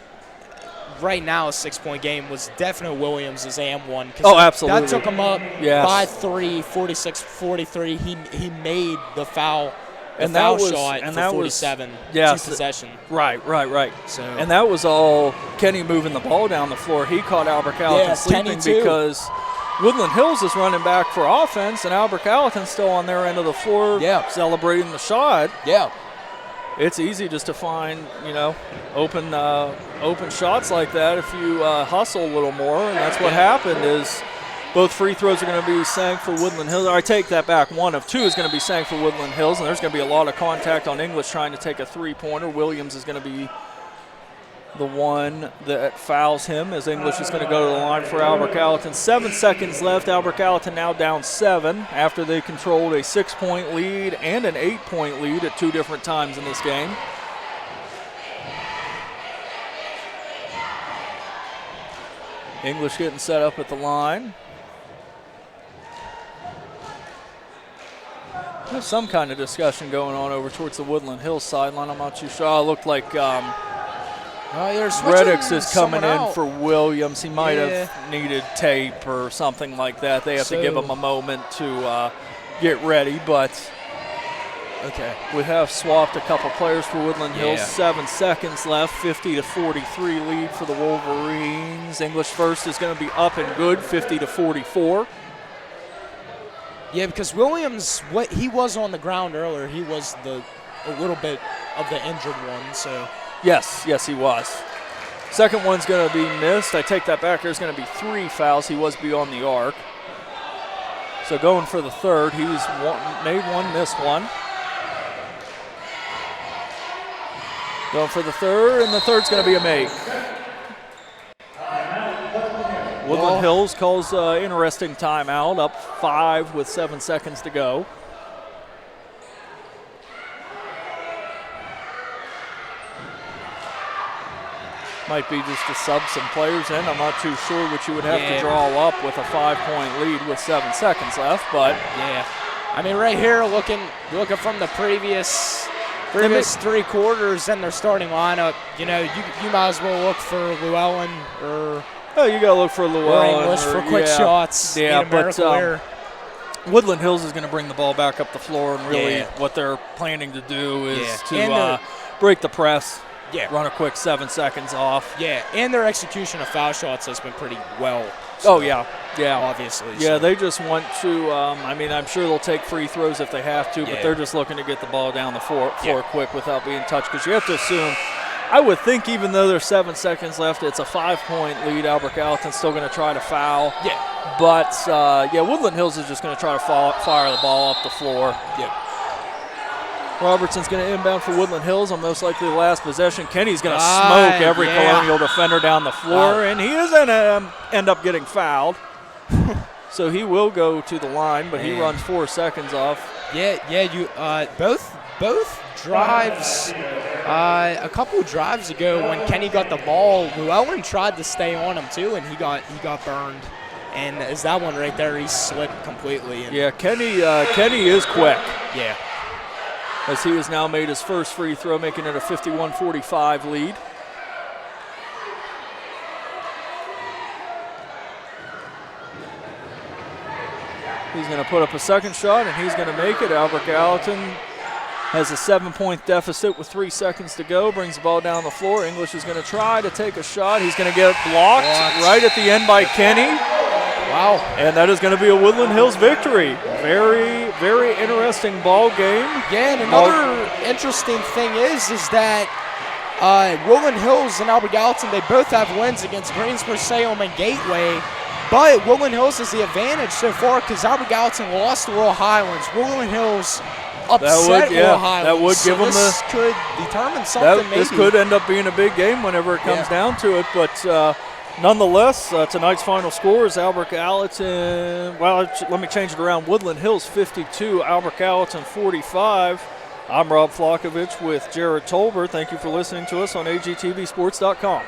right now a 6-point game was definitely Williams' AM1. Oh, absolutely. That took him up by 3, 46-43. He made the foul. And that was shot and that 47, was, two possession. Right. So, and that was all Kenny moving the ball down the floor. He caught Albert Gallatin sleeping because Woodland Hills is running back for offense, and Albert Gallatin's still on their end of the floor celebrating the shot. Yeah. It's easy just to find, open shots like that if you hustle a little more, and that's what happened is both free throws are going to be sang for Woodland Hills. I take that back. 1 of 2 is going to be sang for Woodland Hills, and there's going to be a lot of contact on English trying to take a three-pointer. Williams is going to be the one that fouls him as English is going to go to the line for Albert Gallatin. 7 seconds left. Albert Gallatin now down 7 after they controlled a 6-point lead and an 8-point lead at 2 different times in this game. English getting set up at the line. There's some kind of discussion going on over towards the Woodland Hills sideline. I'm not too sure. It looked like Reddix is coming in for Williams. He might have needed tape or something like that. They have to give him a moment to get ready, but we have swapped a couple players for Woodland Hills. 7 seconds left, 50-43 lead for the Wolverines. English first is going to be up and good, 50-44. Yeah, because Williams, he was on the ground earlier. He was a little bit of the injured one, so. Yes, he was. Second one's going to be missed. I take that back. There's going to be 3 fouls. He was beyond the arc. So going for the third. He's made one, missed one. Going for the third, and the third's going to be a make. Woodland Hills calls interesting timeout, up 5 with 7 seconds to go. Might be just to sub some players in. I'm not too sure what you would have to draw up with a 5-point lead with 7 seconds left, but I mean, right here, looking from the previous 3 quarters and their starting lineup, you might as well look for Llewellyn or. Oh, you got to look for Llewellyn. English for quick shots. Yeah, but Woodland Hills is going to bring the ball back up the floor, and really what they're planning to do is to break the press, run a quick 7 seconds off. Yeah, and their execution of foul shots has been pretty well. So, obviously. Yeah, they just want to, I'm sure they'll take free throws if they have to, but they're just looking to get the ball down the floor quick without being touched, because you have to assume, I would think even though there's 7 seconds left, it's a 5-point lead. Albert Gallatin's still going to try to foul. Yeah. But, Woodland Hills is just going to try to fire the ball up the floor. Yeah. Robertson's going to inbound for Woodland Hills on most likely the last possession. Kenny's going to smoke every Colonial defender down the floor, and he is going to end up getting fouled. So he will go to the line, but he runs 4 seconds off. Both drives, a couple of drives ago when Kenny got the ball, Llewellyn tried to stay on him too, and he got burned. And as that one right there, he slipped completely. Kenny is quick. Yeah. As he has now made his first free throw, making it a 51-45 lead. He's going to put up a second shot, and he's going to make it. Albert Gallatin has a 7-point deficit with 3 seconds to go, brings the ball down the floor. English is going to try to take a shot. He's going to get blocked right at the end by Kenny. Wow. And that is going to be a Woodland Hills victory. Very, very interesting ball game. Yeah, and another interesting thing is that Woodland Hills and Albert Gallatin, they both have wins against Greensboro, Salem, and Gateway. But Woodland Hills has the advantage so far because Albert Gallatin lost to Royal Highlands. Woodland Hills upset Royal Highlands. That would give them this could determine something maybe. This could end up being a big game whenever it comes down to it. But nonetheless, tonight's final score is Albert Gallatin. Well, let me change it around. Woodland Hills 52, Albert Gallatin 45. I'm Rob Flockovich with Jared Tolbert. Thank you for listening to us on AGTVsports.com.